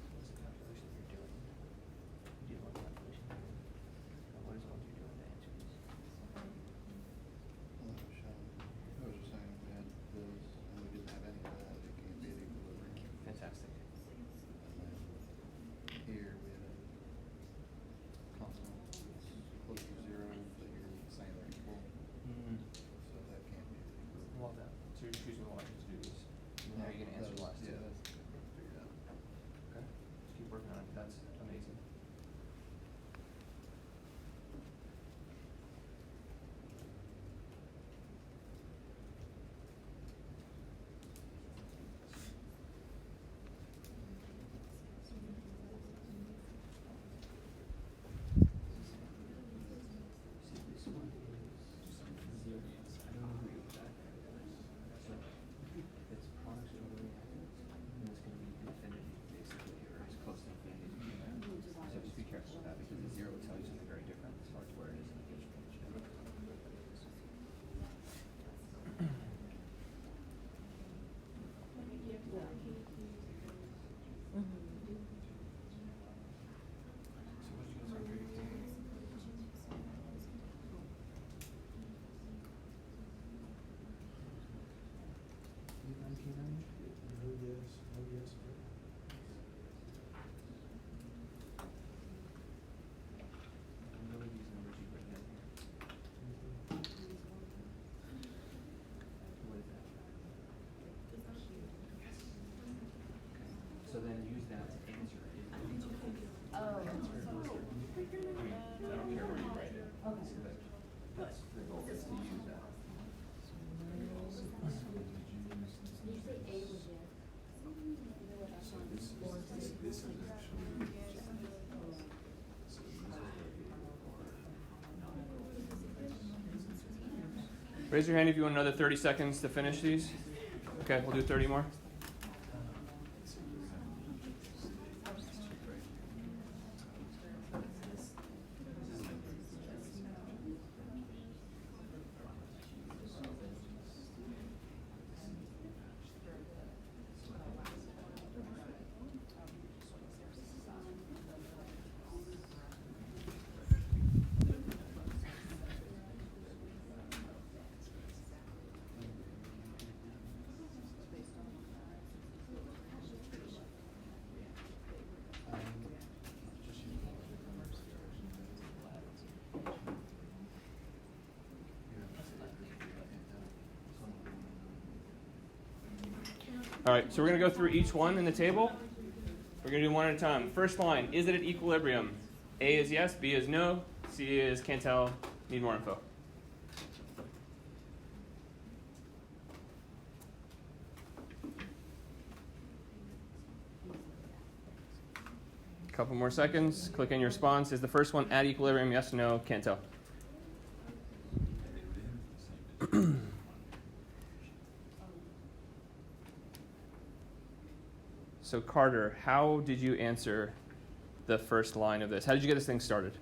[SPEAKER 1] What's the calculation you're doing? Do you know what calculation you're doing? Or what is it what you're doing to answer these?
[SPEAKER 11] I was just saying if we had this and we didn't have any of that, it can't be at equilibrium.
[SPEAKER 1] Fantastic.
[SPEAKER 11] And then here we had a constant close to zero that you're saying they're equal, so that can't be at equilibrium.
[SPEAKER 1] Love that. So you're choosing the logic to do these. And now you're gonna answer the last two.
[SPEAKER 11] Yeah, that's figured out.
[SPEAKER 1] Okay. Just keep working on it. That's amazing. See, this one is variance. I don't agree with that. So it's products over reactants, and it's gonna be infinity basically, or as close to infinity as you can. So just be careful with that because the zero will tell you something very different as far as where it is in the page. So then use that to answer it. I mean, I don't care where you write it. That's the goal, is to use that. Raise your hand if you want another 30 seconds to finish these. Okay, we'll do 30 more. All right, so we're going to go through each one in the table. We're going to do one at a time. First line, is it at equilibrium? A is yes, B is no, C is can't tell, need more info. Couple more seconds. Click in your response. Is the first one at equilibrium? Yes, no, can't tell. So Carter, how did you answer the first line of this? How did you get this thing started?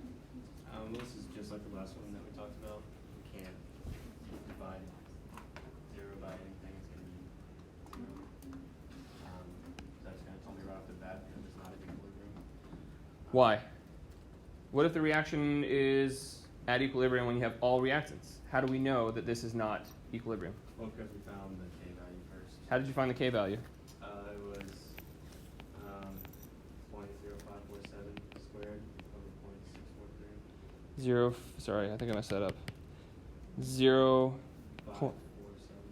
[SPEAKER 9] This is just like the last one that we talked about. We can't divide 0 by anything. It's going to be 0. That's going to tell me right off the bat because it's not at equilibrium.
[SPEAKER 1] Why? What if the reaction is at equilibrium when you have all reactants? How do we know that this is not equilibrium?
[SPEAKER 9] Well, because we found the K value first.
[SPEAKER 1] How did you find the K value?
[SPEAKER 9] It was 0.0547 squared over 0.643.
[SPEAKER 1] Sorry, I think I messed that up. 0.
[SPEAKER 9] 547.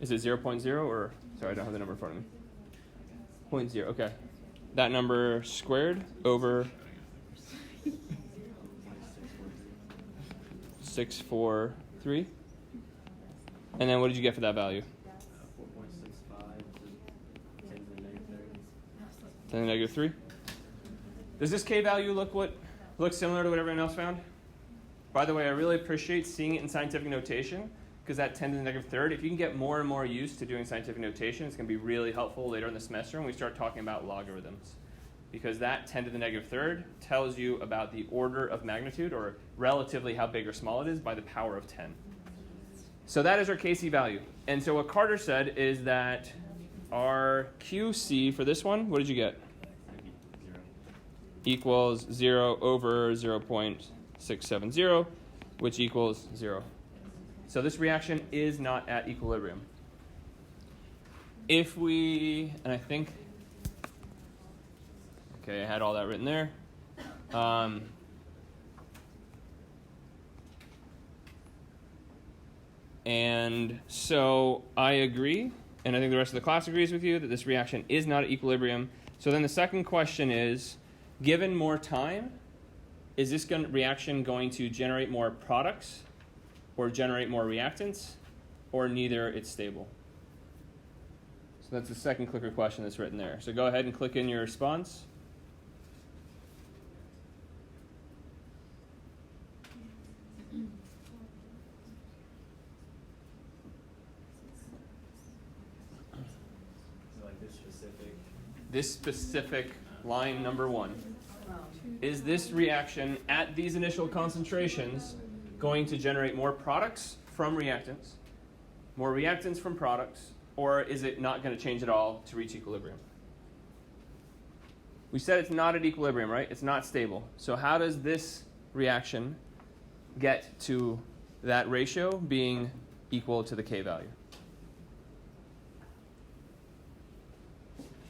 [SPEAKER 1] Is it 0.0 or? Sorry, I don't have the number in front of me. 0.0, okay. That number squared over 643. And then what did you get for that value? 10 to the negative 3. Does this K value look similar to what everyone else found? By the way, I really appreciate seeing it in scientific notation, because that 10 to the negative third, if you can get more and more used to doing scientific notation, it's going to be really helpful later in the semester when we start talking about logarithms. Because that 10 to the negative third tells you about the order of magnitude, or relatively how big or small it is, by the power of 10. So that is our Kc value. And so what Carter said is that our QC for this one, what did you get?
[SPEAKER 9] 0.
[SPEAKER 1] Equals 0 over 0.670, which equals 0. So this reaction is not at equilibrium. If we, and I think, okay, I had all that written there. And so I agree, and I think the rest of the class agrees with you, that this reaction is not at equilibrium. So then the second question is, given more time, is this reaction going to generate more products or generate more reactants, or neither? It's stable. So that's the second clicker question that's written there. So go ahead and click in your response.
[SPEAKER 9] So like
[SPEAKER 1] This specific line number 1. Is this reaction at these initial concentrations going to generate more products from reactants, more reactants from products, or is it not going to change at all to reach equilibrium? We said it's not at equilibrium, right? It's not stable. So how does this reaction get to that ratio being equal to the K value?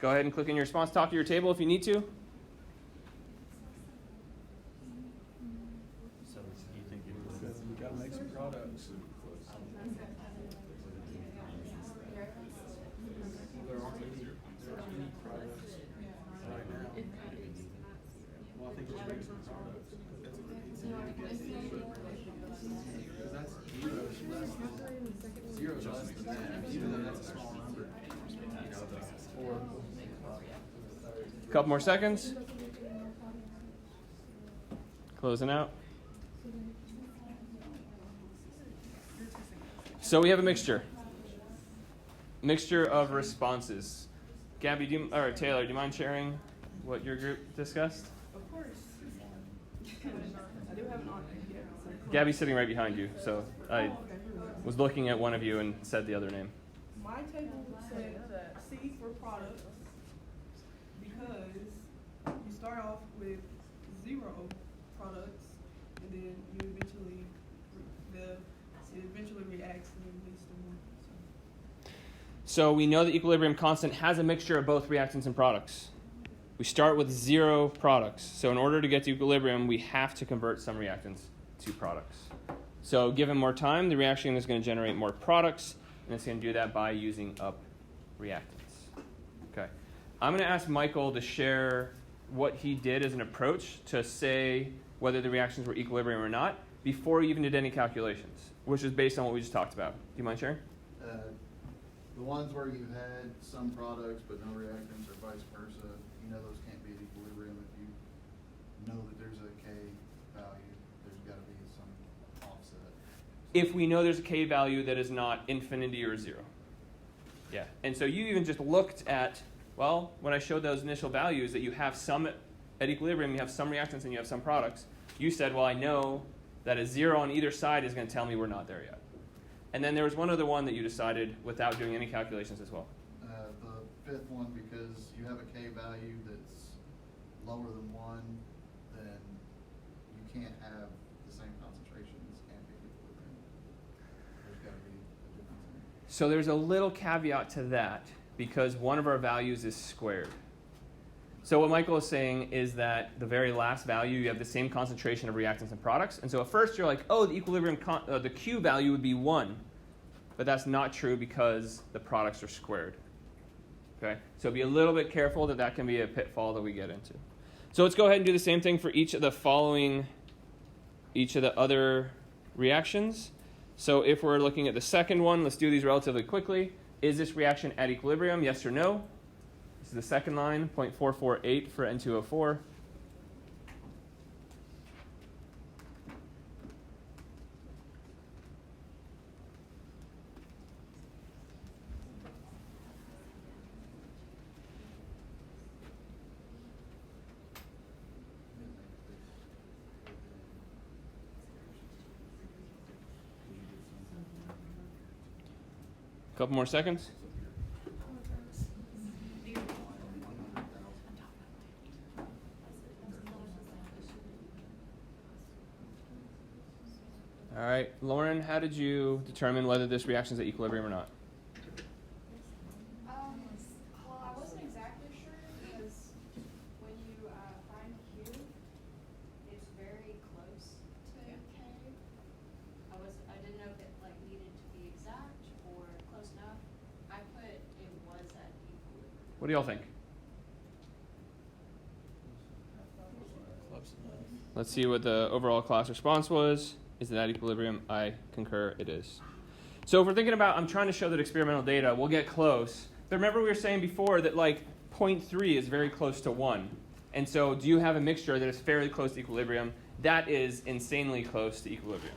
[SPEAKER 1] Go ahead and click in your response. Talk to your table if you need to.
[SPEAKER 9] So you think it was?
[SPEAKER 5] Because we gotta make some products. There aren't any products right now. Well, I think we should make some products. That's what it needs to be. Because that's zero's less than that, even though that's a small number. Or
[SPEAKER 1] A couple more seconds. Closing out. So we have a mixture. Mixture of responses. Gabby, or Taylor, do you mind sharing what your group discussed?
[SPEAKER 10] Of course. I do have an aunt here.
[SPEAKER 1] Gabby's sitting right behind you, so I was looking at one of you and said the other name.
[SPEAKER 10] My table said that C for products because you start off with 0 products and then you eventually it eventually reacts and then leads to 1.
[SPEAKER 1] So we know the equilibrium constant has a mixture of both reactants and products. We start with 0 products. So in order to get to equilibrium, we have to convert some reactants to products. So given more time, the reaction is going to generate more products, and it's going to do that by using up reactants. Okay. I'm going to ask Michael to share what he did as an approach to say whether the reactions were equilibrium or not before he even did any calculations, which is based on what we just talked about. Do you mind sharing?
[SPEAKER 11] The ones where you had some products but no reactants or vice versa, you know those can't be at equilibrium. If you know that there's a K value, there's got to be some offset.
[SPEAKER 1] If we know there's a K value that is not infinity or 0. Yeah. And so you even just looked at, well, when I showed those initial values that you have some at equilibrium, you have some reactants and you have some products, you said, well, I know that a 0 on either side is going to tell me we're not there yet. And then there was one other one that you decided without doing any calculations as well.
[SPEAKER 11] The 5th one, because you have a K value that's lower than 1, then you can't have the same concentrations and be at equilibrium. There's got to be a difference in it.
[SPEAKER 1] So there's a little caveat to that because one of our values is squared. So what Michael is saying is that the very last value, you have the same concentration of reactants and products. And so at first you're like, oh, the equilibrium, the Q value would be 1. But that's not true because the products are squared. Okay? So be a little bit careful that that can be a pitfall that we get into. So let's go ahead and do the same thing for each of the other reactions. So if we're looking at the second one, let's do these relatively quickly. Is this reaction at equilibrium? Yes or no? This is the second line, 0.448 for N2O4. Couple more seconds. All right, Lauren, how did you determine whether this reaction is at equilibrium or not?
[SPEAKER 8] Well, I wasn't exactly sure because when you find Q, it's very close to K. I didn't know if it like needed to be exact or close enough. I put it was at equilibrium.
[SPEAKER 1] What do y'all think?
[SPEAKER 5] Close enough.
[SPEAKER 1] Let's see what the overall class response was. Is it at equilibrium? I concur it is. So if we're thinking about, I'm trying to show that experimental data, we'll get close. But remember we were saying before that like 0.3 is very close to 1. And so do you have a mixture that is fairly close to equilibrium? That is insanely close to equilibrium.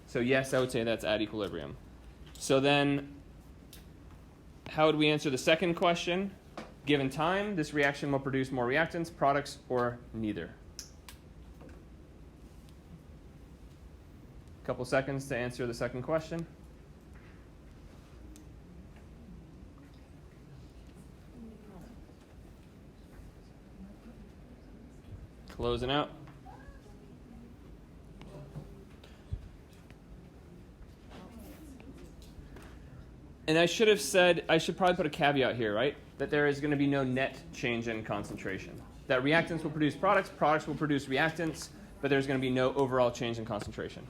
[SPEAKER 1] So yes, I would say that's at equilibrium. So then how would we answer the second question? Given time, this reaction will produce more reactants, products, or neither. Couple seconds to answer the second question. Closing out. And I should have said, I should probably put a caveat here, right? That there is going to be no net change in concentration. That reactants will produce products, products will produce reactants, but there's going to be no overall change in concentration,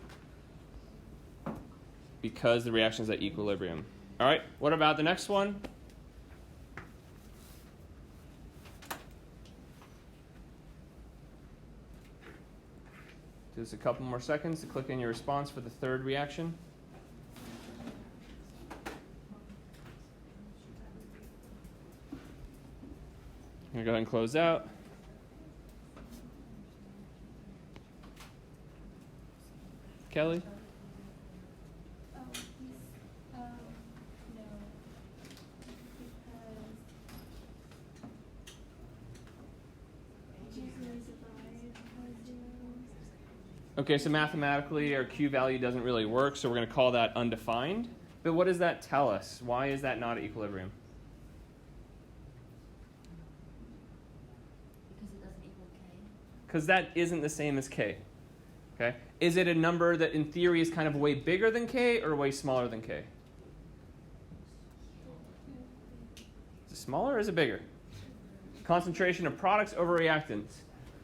[SPEAKER 1] because the reaction is at equilibrium. All right, what about the next one? Just a couple more seconds to click in your response for the third reaction. I'm going to go ahead and close out. Kelly? Okay, so mathematically our Q value doesn't really work, so we're going to call that undefined. But what does that tell us? Why is that not at equilibrium?
[SPEAKER 2] Because it doesn't equal K.
[SPEAKER 1] Because that isn't the same as K. Okay? Is it a number that in theory is kind of way bigger than K or way smaller than K? Is it smaller or is it bigger? Concentration of products over reactants.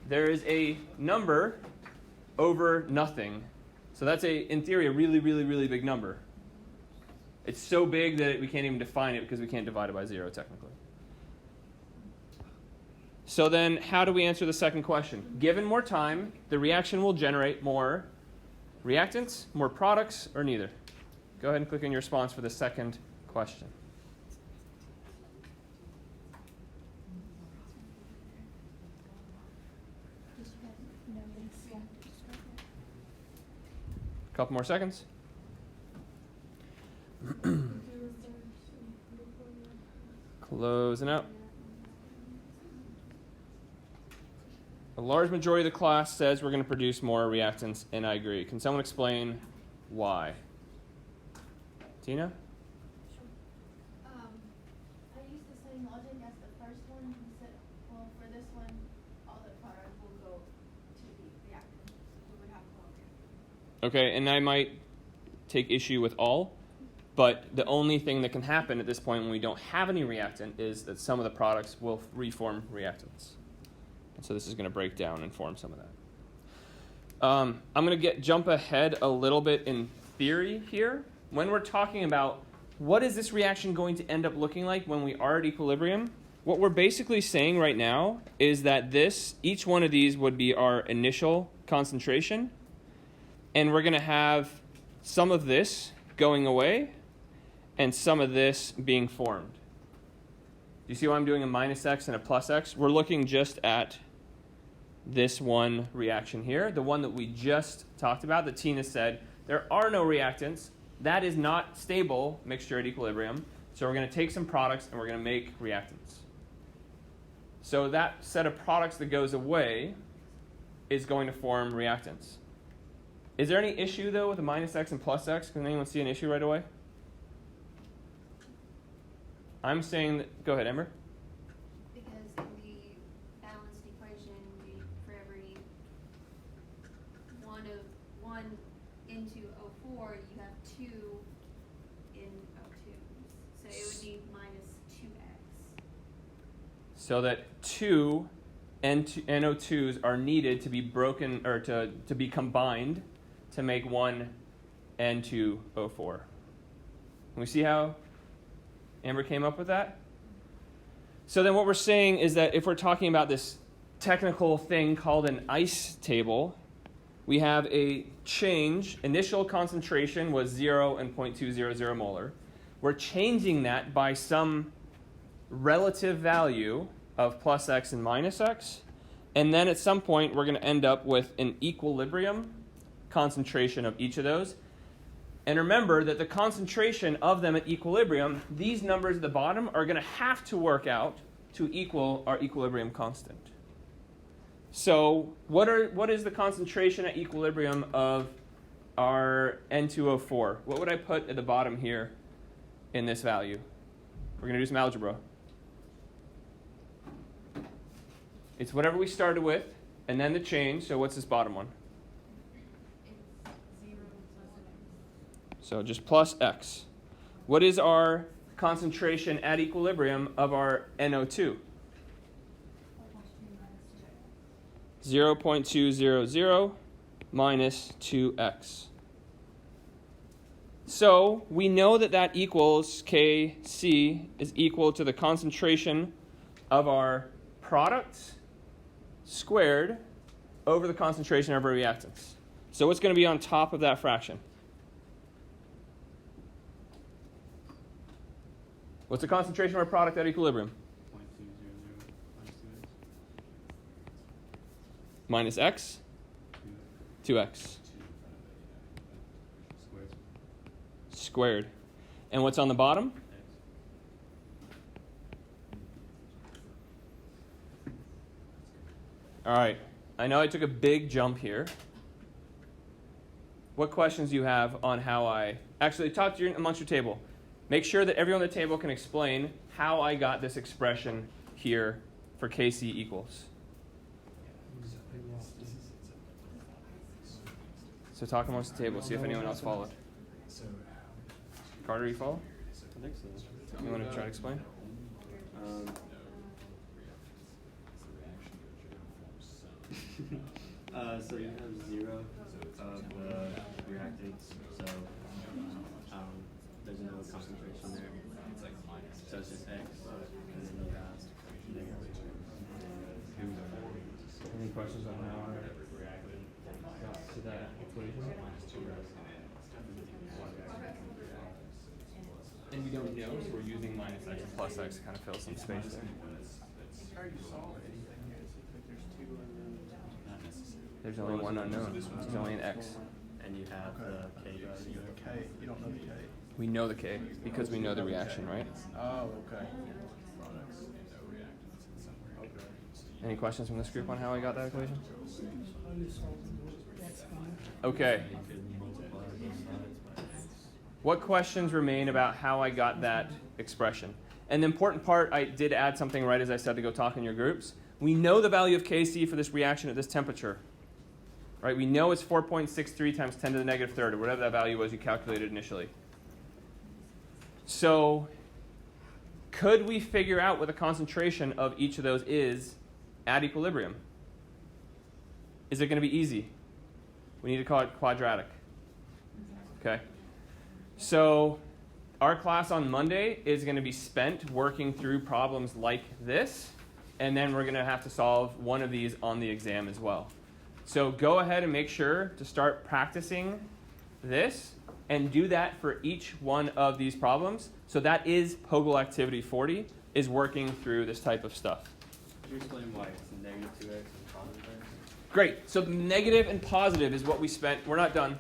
[SPEAKER 1] There is a number over nothing. So that's, in theory, a really, really, really big number. It's so big that we can't even define it because we can't divide it by 0 technically. So then how do we answer the second question? Given more time, the reaction will generate more reactants, more products, or neither? Go ahead and click in your response for the second question. Couple more seconds. Closing out. A large majority of the class says we're going to produce more reactants, and I agree. Can someone explain why? Tina?
[SPEAKER 8] I used the same logic as the first one. You said, well, for this one, all the product will go to the reactant. We would have to go here.
[SPEAKER 1] Okay, and I might take issue with all, but the only thing that can happen at this point when we don't have any reactant is that some of the products will reform reactants. And so this is going to break down and form some of that. I'm going to jump ahead a little bit in theory here. When we're talking about what is this reaction going to end up looking like when we are at equilibrium, what we're basically saying right now is that each one of these would be our initial concentration, and we're going to have some of this going away and some of this being formed. you see why I'm doing a minus x and a plus x? We're looking just at this one reaction here, the one that we just talked about, that Tina said, there are no reactants. That is not stable mixture at equilibrium. So we're going to take some products and we're going to make reactants. So that set of products that goes away is going to form reactants. Is there any issue, though, with a minus x and plus x? Can anyone see an issue right away? I'm saying that, go ahead, Ember.
[SPEAKER 12] Because in the balanced equation, for every 1 into O4, you have 2 in O2. So it would be minus 2x.
[SPEAKER 1] So that 2 NO2s are needed to be broken, or to be combined to make 1 N2O4. Can we see how Amber came up with that? So then what we're saying is that if we're talking about this technical thing called an ice table, we have a change. Initial concentration was 0 and 0.200 molar. We're changing that by some relative value of plus x and minus x. And then at some point, we're going to end up with an equilibrium concentration of each of those. And remember that the concentration of them at equilibrium, these numbers at the bottom are going to have to work out to equal our equilibrium constant. So what is the concentration at equilibrium of our N2O4? What would I put at the bottom here in this value? We're going to do some algebra. It's whatever we started with, and then the change. So what's this bottom one? So just plus x. What is our concentration at equilibrium of our NO2? 0.200 minus 2x. So we know that that equals Kc is equal to the concentration of our products squared over the concentration of our reactants. So what's going to be on top of that fraction? What's the concentration of our product at equilibrium?
[SPEAKER 9] 0.200
[SPEAKER 1] Minus x? 2x. Squared. And what's on the bottom? All right. I know I took a big jump here. What questions do you have on how I... Actually, talk to amongst your table. Make sure that everyone at the table can explain how I got this expression here for Kc equals. So talk amongst the table. See if anyone else followed. Carter, you follow?
[SPEAKER 9] I think so.
[SPEAKER 1] You want to try to explain?
[SPEAKER 9] So you have 0 of the reactants, so there's no concentration there. So it's just x, and then you have
[SPEAKER 1] Any questions on how I got to that equation? And we don't know, so we're using minus x and plus x to kind of fill some space there.
[SPEAKER 5] How do you solve anything here? Like there's 2 unknowns.
[SPEAKER 9] not necessarily.
[SPEAKER 1] There's only one unknown. There's only an x.
[SPEAKER 9] And you have the k value.
[SPEAKER 5] K, you don't know the K.
[SPEAKER 1] We know the k because we know the reaction, right?
[SPEAKER 5] Oh, okay.
[SPEAKER 1] Any questions from this group on how I got that equation? Okay. What questions remain about how I got that expression? And the important part, I did add something right as I said to go talk in your groups. We know the value of Kc for this reaction at this temperature. Right? We know it's 4.63 times 10 to the negative third, or whatever that value was you calculated initially. So could we figure out what the concentration of each of those is at equilibrium? Is it going to be easy? We need to call it quadratic. Okay? So our class on Monday is going to be spent working through problems like this, and then we're going to have to solve one of these on the exam as well. So go ahead and make sure to start practicing this and do that for each one of these problems. So that is POGIL Activity 40. is working through this type of stuff.
[SPEAKER 9] Could you explain why it's negative 2x and positive x?
[SPEAKER 1] Great. So the negative and positive is what we spent. We're not done.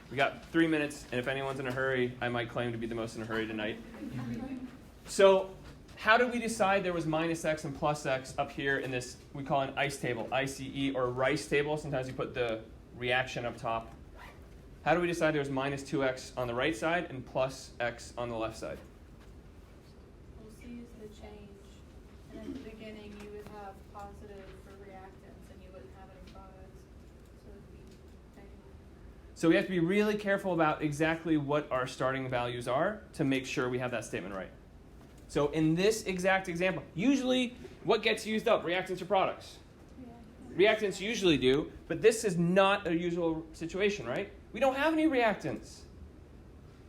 [SPEAKER 1] We got 3 minutes, and if anyone's in a hurry, I might claim to be the most in a hurry tonight. So how did we decide there was minus x and plus x up here in this, we call an ICE table, ICE, or RICE table. Sometimes you put the reaction up top. How do we decide there was minus 2x on the right side and plus x on the left side?
[SPEAKER 8] Well, C is the change, and at the beginning you would have positive for reactants, and you wouldn't have any products, so it'd be negative.
[SPEAKER 1] So we have to be really careful about exactly what our starting values are to make sure we have that statement right. So in this exact example, usually what gets used up? Reactants or products? Reactants usually do, but this is not a usual situation, right? We don't have any reactants.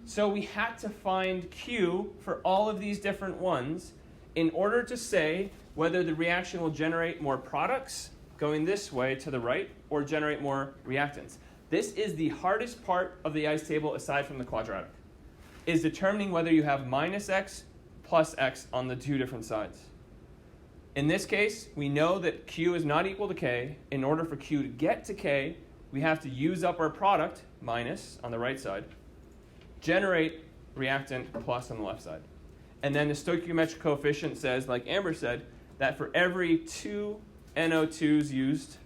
[SPEAKER 1] So we had to find Q for all of these different ones in order to say whether the reaction will generate more products going this way to the right or generate more reactants. This is the hardest part of the ICE table aside from the quadratic, is determining whether you have minus x plus x on the two different sides. In this case, we know that Q is not equal to K. In order for Q to get to K, we have to use up our product, minus, on the right side, generate reactant, plus on the left side. And then the stoichiometric coefficient says, like Amber said, that for every 2 NO2s used,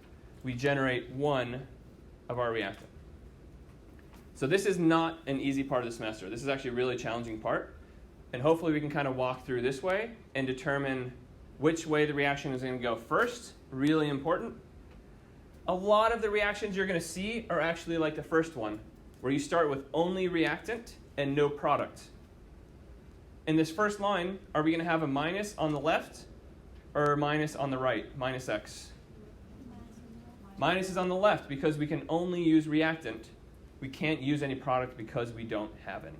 [SPEAKER 1] we generate 1 of our reactant. So this is not an easy part of the semester. This is actually a really challenging part. And hopefully we can kind of walk through this way and determine which way the reaction is going to go first. Really important. A lot of the reactions you're going to see are actually like the first one, where you start with only reactant and no product. In this first line, are we going to have a minus on the left or a minus on the right? Minus x. Minus is on the left because we can only use reactant. We can't use any product because we don't have any.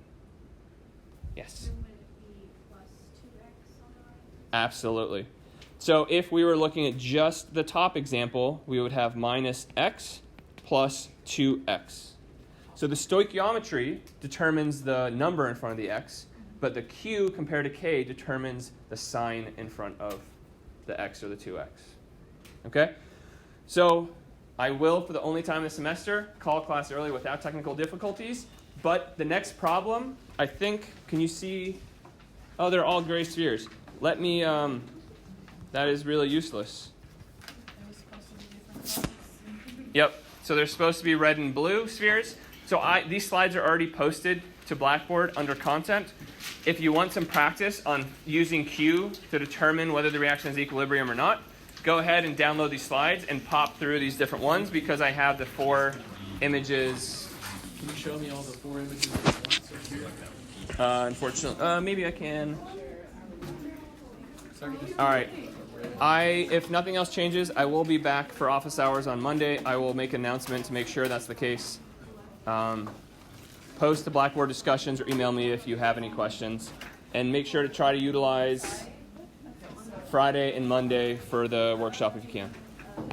[SPEAKER 1] Yes?
[SPEAKER 12] Would it be plus 2x on the right?
[SPEAKER 1] Absolutely. So if we were looking at just the top example, we would have minus x plus 2x. So the stoichiometry determines the number in front of the x, but the q compared to k determines the sign in front of the x or the 2x. Okay? So I will, for the only time this semester, call class early without technical difficulties. But the next problem, I think, can you see? Oh, they're all gray spheres. Let me, that is really useless. Yep, so they're supposed to be red and blue spheres. So these slides are already posted to Blackboard under content. If you want some practice on using Q to determine whether the reaction is equilibrium or not, go ahead and download these slides and pop through these different ones because I have the 4 images.
[SPEAKER 5] Can you show me all the 4 images at once?
[SPEAKER 1] Unfortunately, maybe I can. All right. If nothing else changes, I will be back for office hours on Monday. I will make an announcement to make sure that's the case. Post the Blackboard discussions or email me if you have any questions. And make sure to try to utilize Friday and Monday for the workshop if you can.